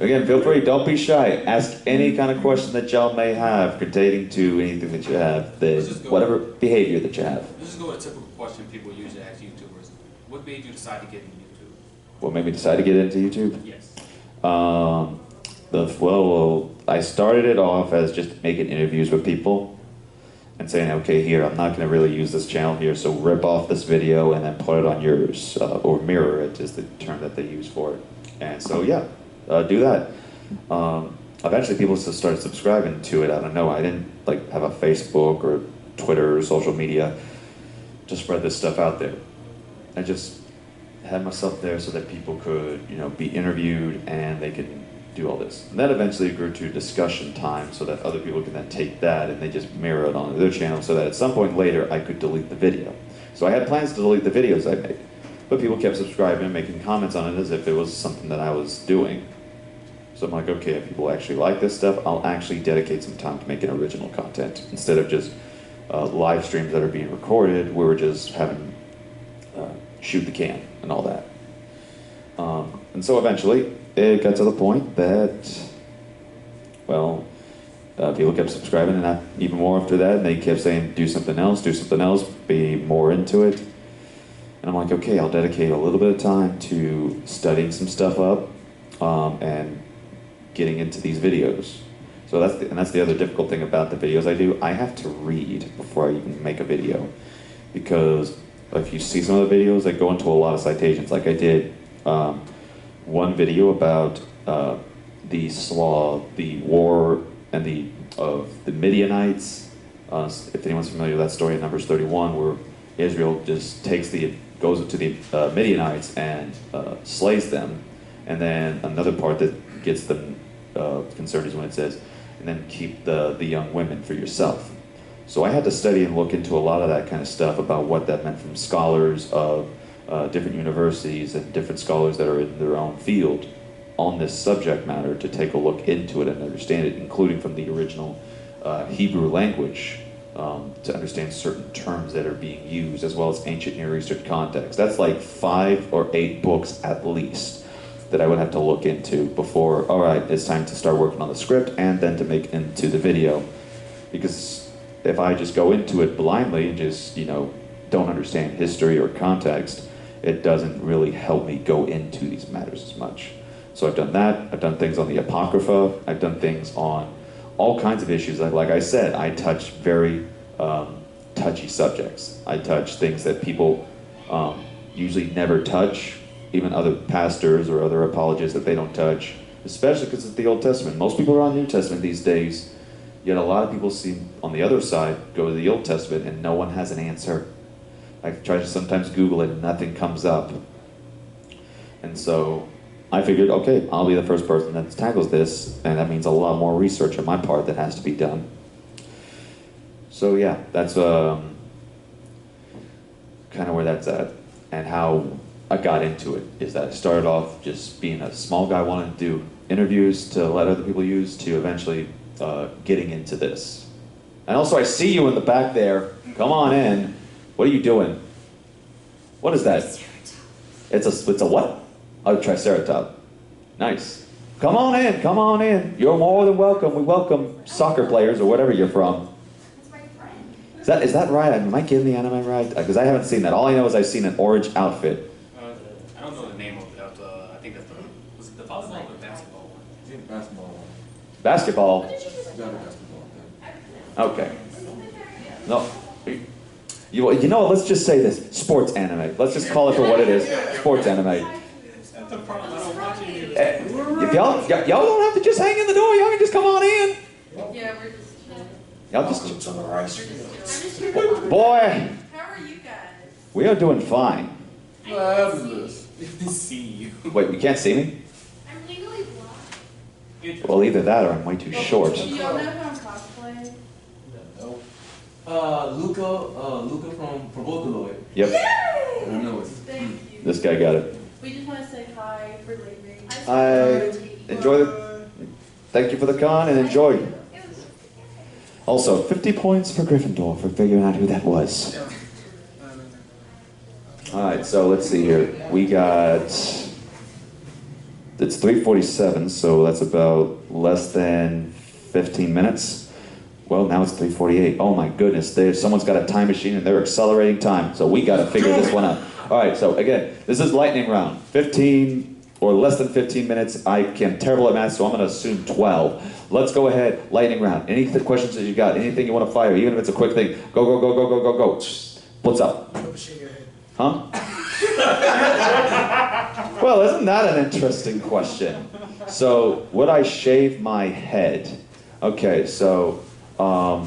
Again, feel free. Don't be shy. Ask any kind of question that y'all may have pertaining to anything that you have. Whatever behavior that you have. Let's just go with a typical question people usually ask YouTubers. What made you decide to get into YouTube? What made me decide to get into YouTube? Yes. Well, I started it off as just making interviews with people and saying, okay, here, I'm not going to really use this channel here, so rip off this video and then put it on yours, or mirror it is the term that they use for it. And so, yeah, do that. Eventually, people just started subscribing to it. I don't know. I didn't like have a Facebook or Twitter or social media to spread this stuff out there. I just had myself there so that people could, you know, be interviewed and they could do all this. And that eventually grew to discussion time so that other people can then take that and they just mirror it onto their channel so that at some point later I could delete the video. So I had plans to delete the videos I made, but people kept subscribing and making comments on it as if it was something that I was doing. So I'm like, okay, if people actually like this stuff, I'll actually dedicate some time to making original content instead of just live streams that are being recorded where we're just having shoot the can and all that. And so eventually it got to the point that, well, people kept subscribing and not even more after that, and they kept saying, do something else, be more into it. And I'm like, okay, I'll dedicate a little bit of time to studying some stuff up and getting into these videos. So that's the other difficult thing about the videos I do. I have to read before I even make a video, because if you see some of the videos, I go into a lot of citations. Like I did one video about the war and of the Midianites. If anyone's familiar with that story in Numbers 31, where Israel just goes to the Midianites and slays them, and then another part that gets them concerned is when it says, and then keep the young women for yourself. So I had to study and look into a lot of that kind of stuff about what that meant from scholars of different universities and different scholars that are in their own field on this subject matter to take a look into it and understand it, including from the original Hebrew language, to understand certain terms that are being used, as well as ancient Near Eastern context. That's like 5 or 8 books at least that I would have to look into before, all right, it's time to start working on the script and then to make into the video. Because if I just go into it blindly and just, you know, don't understand history or context, it doesn't really help me go into these matters as much. So I've done that. I've done things on the Apocrypha. I've done things on all kinds of issues. Like I said, I touch very touchy subjects. I touch things that people usually never touch, even other pastors or other apologists that they don't touch, especially because it's the Old Testament. Most people are on New Testament these days, yet a lot of people see on the other side, go to the Old Testament, and no one has an answer. I try to sometimes Google it and nothing comes up. And so I figured, okay, I'll be the first person that tackles this, and that means a lot more research on my part that has to be done. So yeah, that's kind of where that's at. And how I got into it is that I started off just being a small guy wanting to do interviews to let other people use, to eventually getting into this. And also I see you in the back there. Come on in. What are you doing? What is that? It's a what? Oh, Triceratop. Nice. Come on in, come on in. You're more than welcome. We welcome soccer players or whatever you're from. That's my friend. Is that right? Am I getting the anime right? Because I haven't seen that. All I know is I've seen an orange outfit. I don't know the name of it. I think that's was it the volleyball or the basketball one? I think basketball one. Basketball. Got a basketball. Okay. No. You know what? Let's just say this: sports anime. Let's just call it for what it is. Sports anime. That's the problem. I don't watch any of this. If y'all don't have to just hang in the door. Y'all can just come on in. Yeah, we're just chilling. Y'all just I'm just here to talk. boy. How are you guys? We are doing fine. Fabulous. See you. Wait, you can't see me? I'm legally blind. Well, either that or I'm way too short. Do y'all know who I'm cosplaying? Luca from Vocaloid. Yep. I know it. Thank you. This guy got it. We just want to say hi for leaving. Enjoy the. Thank you for the con and enjoy. Also, 50 points for Gryffindor for figuring out who that was. Alright, so let's see here. We got... It's 3:47, so that's about less than 15 minutes. Well, now it's 3:48. Oh my goodness, someone's got a time machine and they're accelerating time, so we gotta figure this one out. Alright, so again, this is lightning round. 15 or less than 15 minutes. I'm terrible at math, so I'm gonna assume 12. Let's go ahead, lightning round. Any questions that you got, anything you want to fire, even if it's a quick thing. Go, go, go, go, go, go, go. What's up? Huh? Well, isn't that an interesting question? So, would I shave my head? Okay, so, I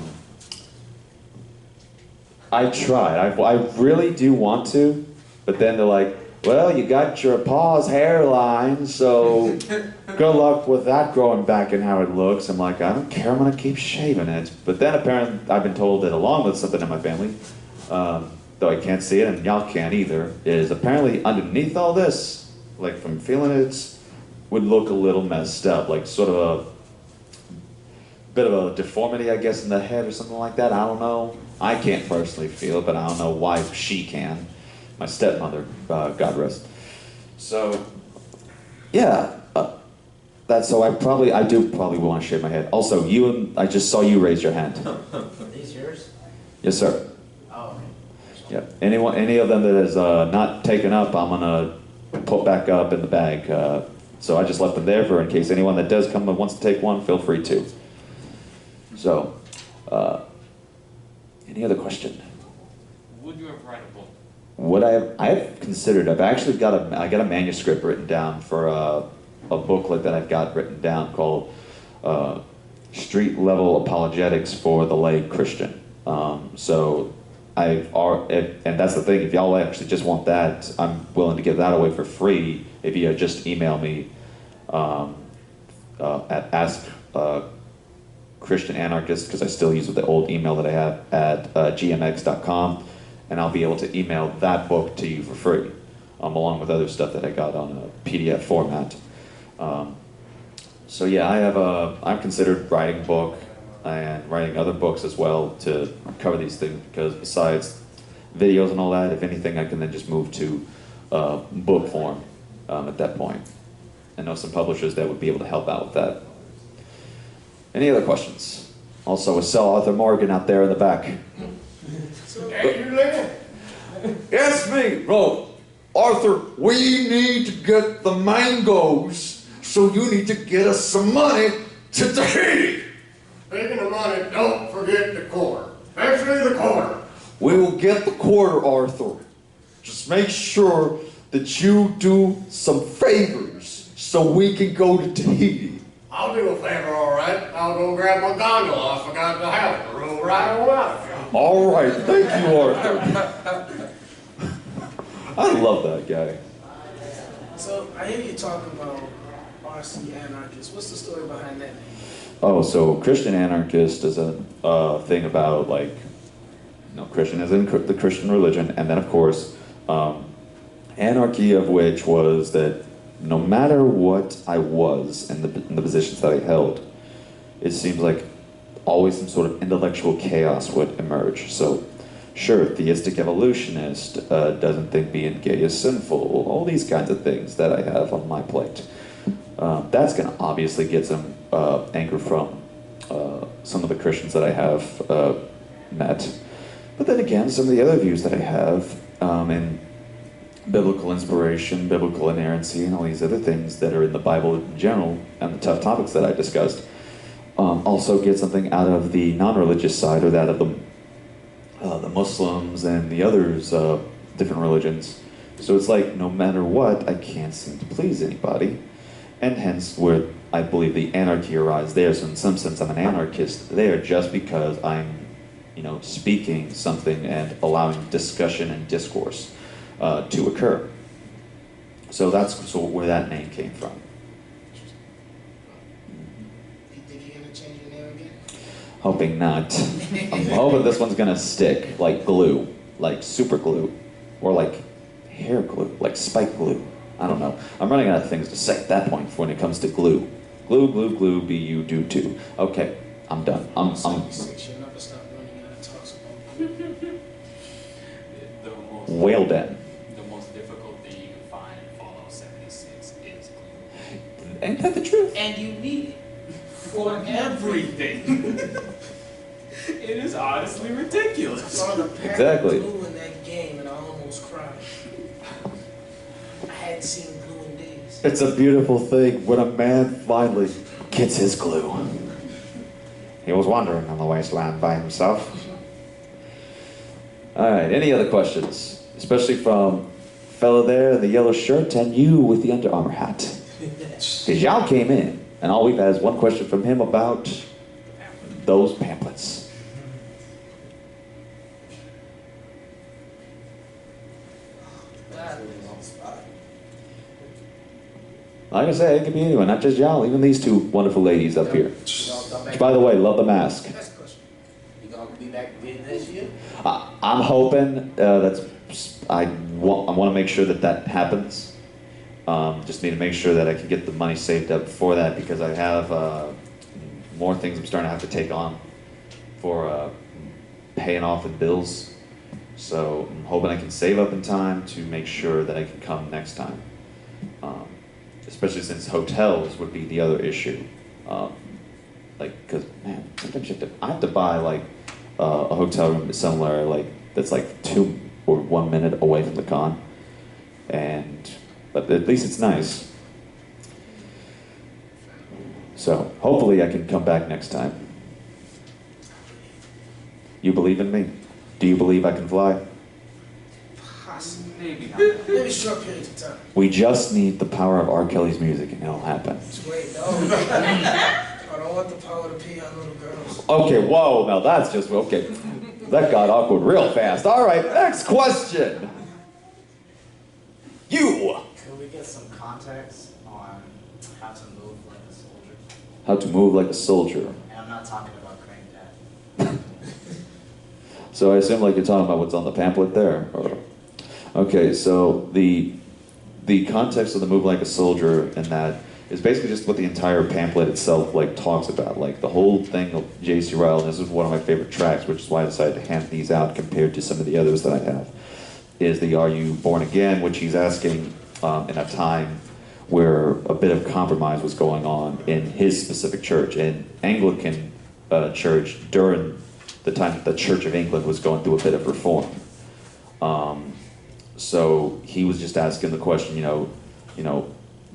tried. I really do want to, but then they're like, well, you got your paw's hairline, so good luck with that growing back and how it looks. I'm like, I don't care, I'm gonna keep shaving it. But then apparently I've been told that along with something in my family, though I can't see it and y'all can't either, is apparently underneath all this, like from feeling it, would look a little messed up, like sort of a bit of a deformity, I guess, in the head or something like that. I don't know. I can't personally feel it, but I don't know why she can. My stepmother, God rest. So, yeah, that's so. I do probably want to shave my head. Also, I just saw you raise your hand. Are these yours? Yes, sir. Oh, okay. Yeah. Any of them that is not taken up, I'm gonna put back up in the bag. So I just left them there for in case anyone that does come and wants to take one, feel free to. So, any other question? Would you ever write a book? What I've considered, I've actually got a manuscript written down for a booklet that I've got written down called Street Level Apologetics for the Lay Christian. So and that's the thing, if y'all actually just want that, I'm willing to give that away for free if you just email me at Ask Christian Anarchist, because I still use the old email that I have at gmx.com. And I'll be able to email that book to you for free, along with other stuff that I got on a PDF format. So yeah, I've considered writing a book and writing other books as well to cover these things, because besides videos and all that, if anything, I can then just move to book form at that point. I know some publishers that would be able to help out with that. Any other questions? Also, with Sir Arthur Morgan out there in the back. Yes, me. Roll. Arthur, we need to get the mangoes, so you need to get us some money to Tahiti. Speaking of money, don't forget the quarter. Especially the quarter. We will get the quarter, Arthur. Just make sure that you do some favors so we can go to Tahiti. I'll do a favor, all right. I'll go grab my gondola. I forgot the house. The room right on out. All right, thank you, Arthur. I love that guy. So I hear you talking about RC anarchists. What's the story behind that name? Oh, so Christian anarchist is a thing about Christian is in the Christian religion, and then of course, anarchy of which was that no matter what I was in the positions that I held, it seems like always some sort of intellectual chaos would emerge. So, sure, theistic evolutionist doesn't think being gay is sinful, all these kinds of things that I have on my plate. That's going to obviously get some anger from some of the Christians that I have met. But then again, some of the other views that I have in biblical inspiration, biblical inerrancy, and all these other things that are in the Bible in general, and the tough topics that I discussed, also get something out of the non-religious side, or that of the Muslims and the others, different religions. So it's like, no matter what, I can't seem to please anybody. And hence, where I believe the anarchy arises there. So in some sense, I'm an anarchist there just because I'm, speaking something and allowing discussion and discourse to occur. So that's where that name came from. You think you're gonna change your name again? Hoping not. I'm hoping this one's gonna stick like glue, like super glue, or like hair glue, like spike glue. I don't know. I'm running out of things to say at that point when it comes to glue. Glue, glue, glue, be you, do too. Okay, I'm done. I'm 76, you'll never stop running out of talks about. well done. The most difficult thing you can find in Fallout 76 is glue. Ain't that the truth? And you need it. For everything. It is honestly I ridiculous. saw the pack Exactly. of glue in that game and I almost cried. I hadn't seen glue in days. It's a beautiful thing when a man finally gets his glue. He was wandering on the wasteland by himself. All right, any other questions? Especially from fella there in the yellow shirt and you with the Under Armour hat. Because y'all came in, and all we've had is one question from him about those pamphlets. Like I say, it could be anyone, not just y'all, even these two wonderful ladies up here. Which, by the way, love the mask. You gonna be back again this year? I'm hoping I want to make sure that happens. Just need to make sure that I can get the money saved up for that, because I have more things I'm starting to have to take on for paying off the bills. So I'm hoping I can save up in time to make sure that I can come next time. Especially since hotels would be the other issue. Because man, sometimes I have to buy a hotel room somewhere that's 2 or 1 minute away from the con, but at least it's nice. So hopefully I can come back next time. You believe in me? Do you believe I can fly? Possibly. Maybe not. Maybe short periods of time. We just need the power of R. Kelly's music and it'll happen. Wait, no. I don't want the power to pee on little girls. Okay, whoa, now that's just, okay. That got awkward real fast. All right, next question. You. Can we get some context on how to move like a soldier? How to move like a soldier. And I'm not talking about Crank Dad. So I assume you're talking about what's on the pamphlet there? Or, okay, so the context of the move like a soldier and that is basically just what the entire pamphlet itself talks about. The whole thing of J.C. Ryle, and this is one of my favorite tracks, which is why I decided to hand these out compared to some of the others that I have, is the Are You Born Again, which he's asking in a time where a bit of compromise was going on in his specific church, in Anglican church, during the time that the Church of England was going through a bit of reform. So he was just asking the question,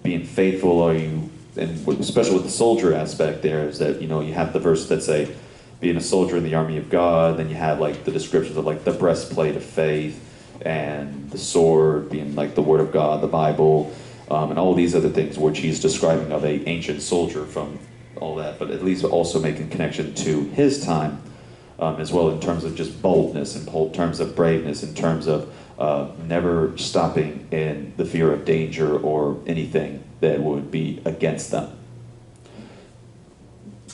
being faithful, are you, and especially with the soldier aspect there, is that, you have the verse that say, being a soldier in the army of God, then you have like the descriptions of like the breastplate of faith, and the sword being like the word of God, the Bible, and all these other things, which he's describing of a ancient soldier from all that, but at least also making connection to his time as well, in terms of just boldness, in terms of braveness, in terms of never stopping in the fear of danger or anything that would be against them.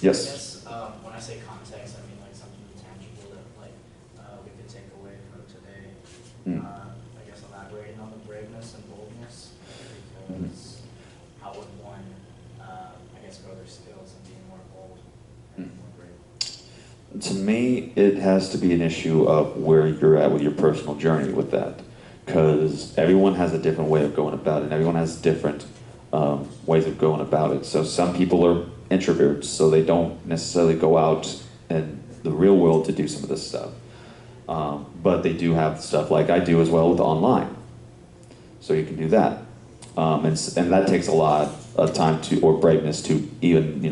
Yes? I guess when I say context, I mean like something tangible that like we could take away from today. I guess elaborating on the braveness and boldness, because how would one, I guess, grow their skills and being more bold and more brave? To me, it has to be an issue of where you're at with your personal journey with that, because everyone has a different way of going about it, and everyone has different ways of going about it. So some people are introverts, so they don't necessarily go out in the real world to do some of this stuff. But they do have stuff like I do as well with online. So you can do that. And that takes a lot of time or braveness to even,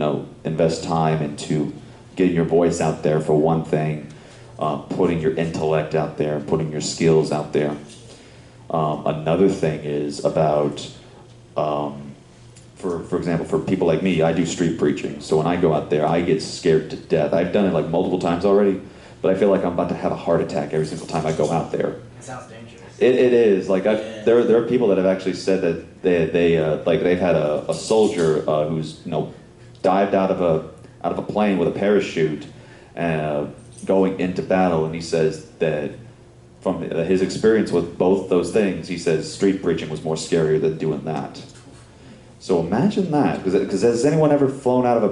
invest time into getting your voice out there for one thing, putting your intellect out there, putting your skills out there. Another thing is about, for example, for people like me, I do street preaching. So when I go out there, I get scared to death. I've done it like multiple times already, but I feel like I'm about to have a heart attack every single time I go out there. It sounds dangerous. It is. Like there are people that have actually said that they've had a soldier who's dived out of a plane with a parachute going into battle, and he says that from his experience with both those things, he says street preaching was more scarier than doing that. So imagine that, because has anyone ever flown out of a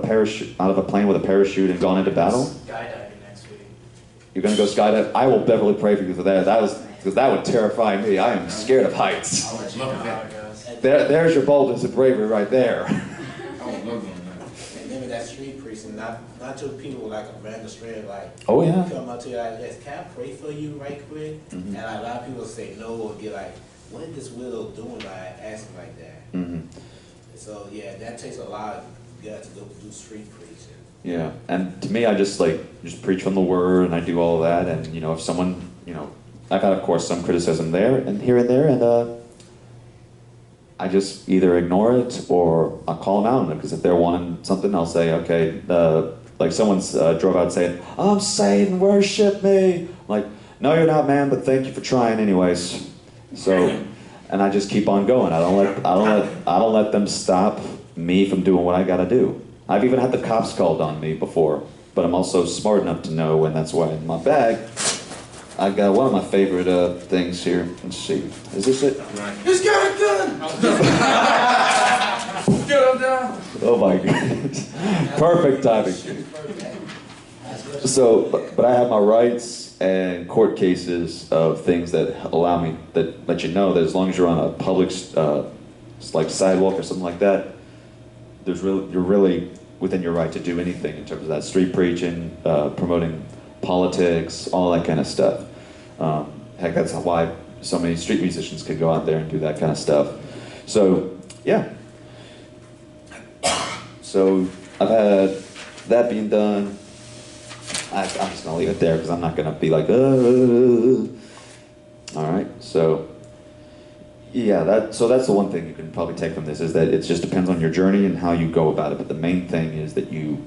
plane with a parachute and gone into battle? Skydiving next week. You're gonna go skydive? I will definitely pray for you for that. Because that would terrify me. I am scared of heights. I would love that. There's your boldness and bravery right there. I would love that. And then with that street preaching, not to people like a random stranger, like, Oh yeah. come up to you like this, can I pray for you right quick? Mhm. And a lot of people say no or be like, what is this widow doing by asking like that? Mhm. So yeah, that takes a lot of guts to go do street preaching. Yeah, and to me, I just preach from the word, and I do all of that. And if someone, I've had, of course, some criticism there and here and there, and I just either ignore it or I'll call them out on it. Because if they're wanting something, I'll say, okay, like someone's drove out saying, "I'm Satan, worship me." I'm like, no, you're not, man, but thank you for trying, anyways. So. And I just keep on going. I don't let them stop me from doing what I gotta do. I've even had the cops called on me before, but I'm also smart enough to know when that's why. In my bag, I've got one of my favorite things here. Let's see. Is this it? He's got a gun! Get him down! Oh my goodness. Perfect timing. So, but I have my rights and court cases of things that allow me, that let you know that as long as you're on a public, like sidewalk or something like that, you're really within your right to do anything in terms of that street preaching, promoting politics, all that kind of stuff. Heck, that's why so many street musicians could go out there and do that kind of stuff. So, yeah. So I've had that being done. I'm just gonna leave it there because I'm not gonna be like, all right. So, yeah, that's the one thing you can probably take from this, is that it just depends on your journey and how you go about it. But the main thing is that you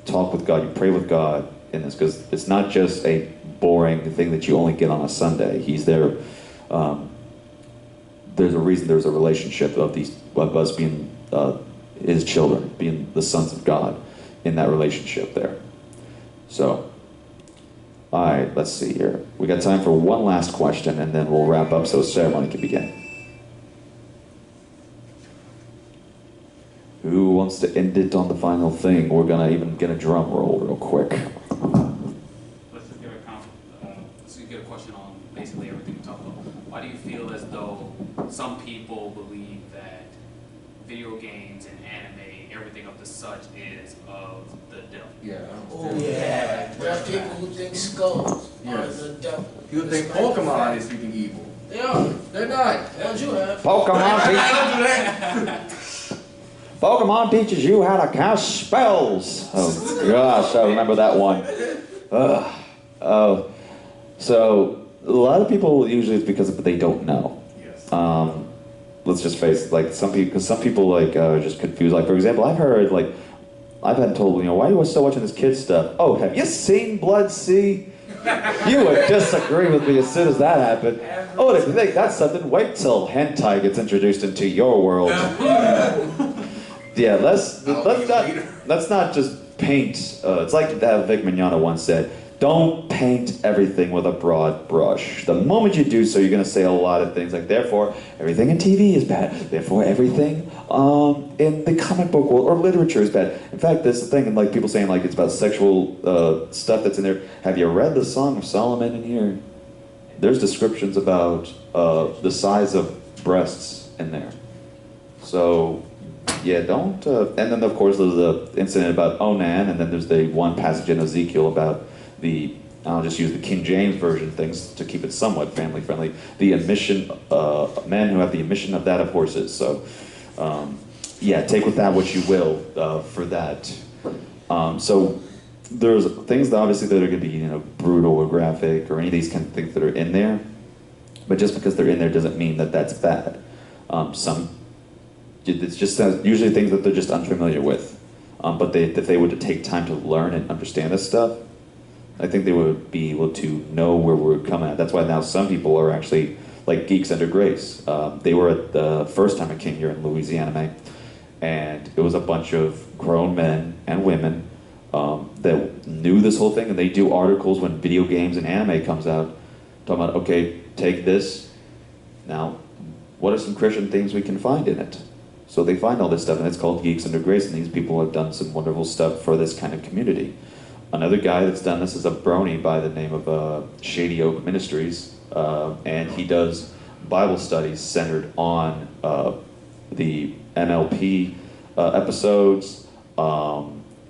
talk with God, you pray with God in this, because it's not just a boring thing that you only get on a Sunday. He's there. There's a reason. There's a relationship of us being His children, being the sons of God, in that relationship there. So, all right, let's see here. We got time for one last question, and then we'll wrap up so the ceremony can begin. Who wants to end it on the final thing? We're gonna even get a drum roll real quick. Let's just get a question on basically everything we talked about. Why do you feel as though some people believe that video games and anime, everything of the such, is of the devil? Yeah. Oh yeah, there are people who think skulls are Yes. the devil. People think Pokemon is freaking evil. Yeah, they're not. What you have? Pokemon Don't do that. Pokemon teaches you how to cast spells. Oh gosh, I remember that one. So a lot of people usually it's because they don't know. Yes. Let's just face it, like some people, because some people like are just confused. Like for example, I've heard like I've been told, you know, why are you still watching this kid stuff? Oh, have you seen Blood Sea? You would disagree with me as soon as that happened. Oh, if you think that's something, wait till hentai gets introduced into your world. Yeah, let's not just paint. It's like that Vic Mignogna once said, don't paint everything with a broad brush. The moment you do so, you're going to say a lot of things like, therefore, everything in TV is bad. Therefore, everything in the comic book world or literature is bad. In fact, this is the thing, and like people saying like it's about sexual stuff that's in there. Have you read the Song of Solomon in here? There's descriptions about the size of breasts in there. So, yeah, don't. And then, of course, there's the incident about Onan, and then there's the one passage in Ezekiel about I'll just use the King James Version things to keep it somewhat family friendly, the emission, men who have the emission of that of horses. So, yeah, take with that what you will for that. So there's things that obviously that are going to be, you know, brutal or graphic or any of these kind of things that are in there, but just because they're in there doesn't mean that that's bad. It's just usually things that they're just unfamiliar with. But if they were to take time to learn and understand this stuff, I think they would be able to know where we're coming at. That's why now some people are actually like Geeks Under Grace. They were at the first time I came here in LouisiANIME, and it was a bunch of grown men and women that knew this whole thing, and they do articles when video games and anime comes out, talking about, okay, take this, now, what are some Christian things we can find in it? So they find all this stuff, and it's called Geeks Under Grace, and these people have done some wonderful stuff for this kind of community. Another guy that's done this is a brony by the name of Shady Oak Ministries, and he does Bible studies centered on the MLP episodes,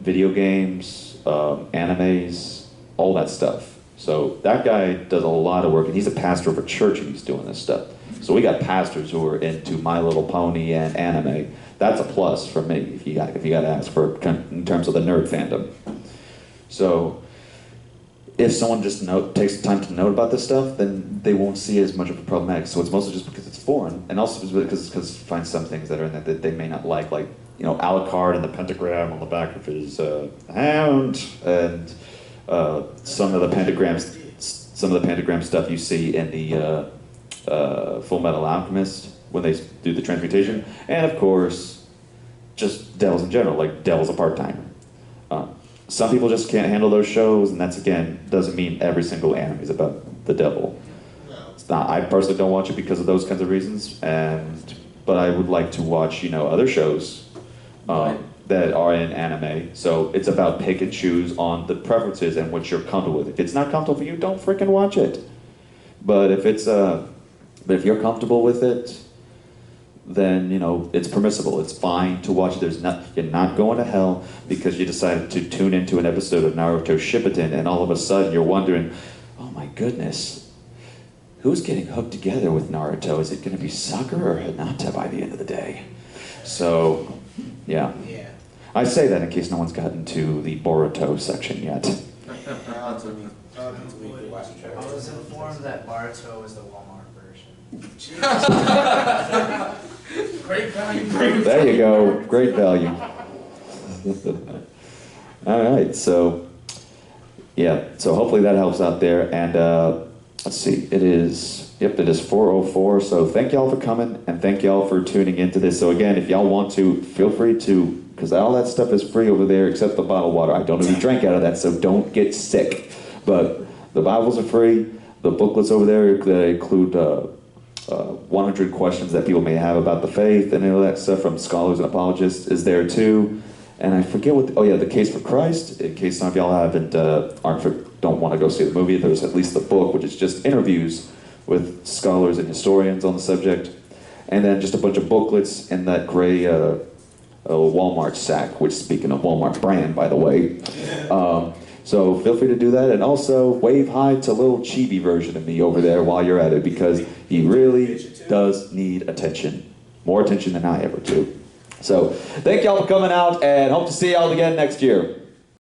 video games, animes, all that stuff. So that guy does a lot of work, and he's a pastor of a church, and he's doing this stuff. So we got pastors who are into My Little Pony and anime. That's a plus for me, if you got to ask for in terms of the nerd fandom. So if someone just takes the time to note about this stuff, then they won't see it as much of a problematic. So it's mostly just because it's foreign, and also because you find some things that are in there that they may not like, you know, Alucard and the pentagram on the back of his hand, and some of the pentagram stuff you see in the Full Metal Alchemist when they do the transmutation, and of course, just devils in general, like Devil's a part-timer. Some people just can't handle those shows, and that's, again, doesn't mean every single anime is about the devil. It's not. I personally don't watch it because of those kinds of reasons, but I would like to watch, you know, other shows that are in anime. So it's about pick and choose on the preferences and what you're comfortable with. If it's not comfortable for you, don't freaking watch it. But if if you're comfortable with it, then, you know, it's permissible. It's fine to watch. You're not going to hell because you decided to tune into an episode of Naruto Shippuden, and all of a sudden you're wondering, oh my goodness, who's getting hooked together with Naruto? Is it going to be Sakura or Hinata by the end of the day? So, yeah. I say that in case no one's gotten to the Boruto section yet. I was informed that Boruto is the Walmart version. Great value. There you go. Great value. All right. So, yeah. So hopefully that helps out there. And let's see. It is 4:04. So thank y'all for coming, and thank y'all for tuning into this. So again, if y'all want to, feel free to, because all that stuff is free over there except the bottled water. I don't know if you drank out of that, so don't get sick. But the Bibles are free. The booklets over there that include 100 questions that people may have about the faith and all that stuff from scholars and apologists is there too. And I forget the Case for Christ, in case some of y'all don't want to go see the movie. There's at least the book, which is just interviews with scholars and historians on the subject. And then just a bunch of booklets in that gray Walmart sack, which, speaking of Walmart brand, by the way, So feel free to do that, and also wave hi to little chibi version of me over there while you're at it, because he really does need attention. More attention than I ever do. So thank y'all for coming out, and hope to see y'all again next year.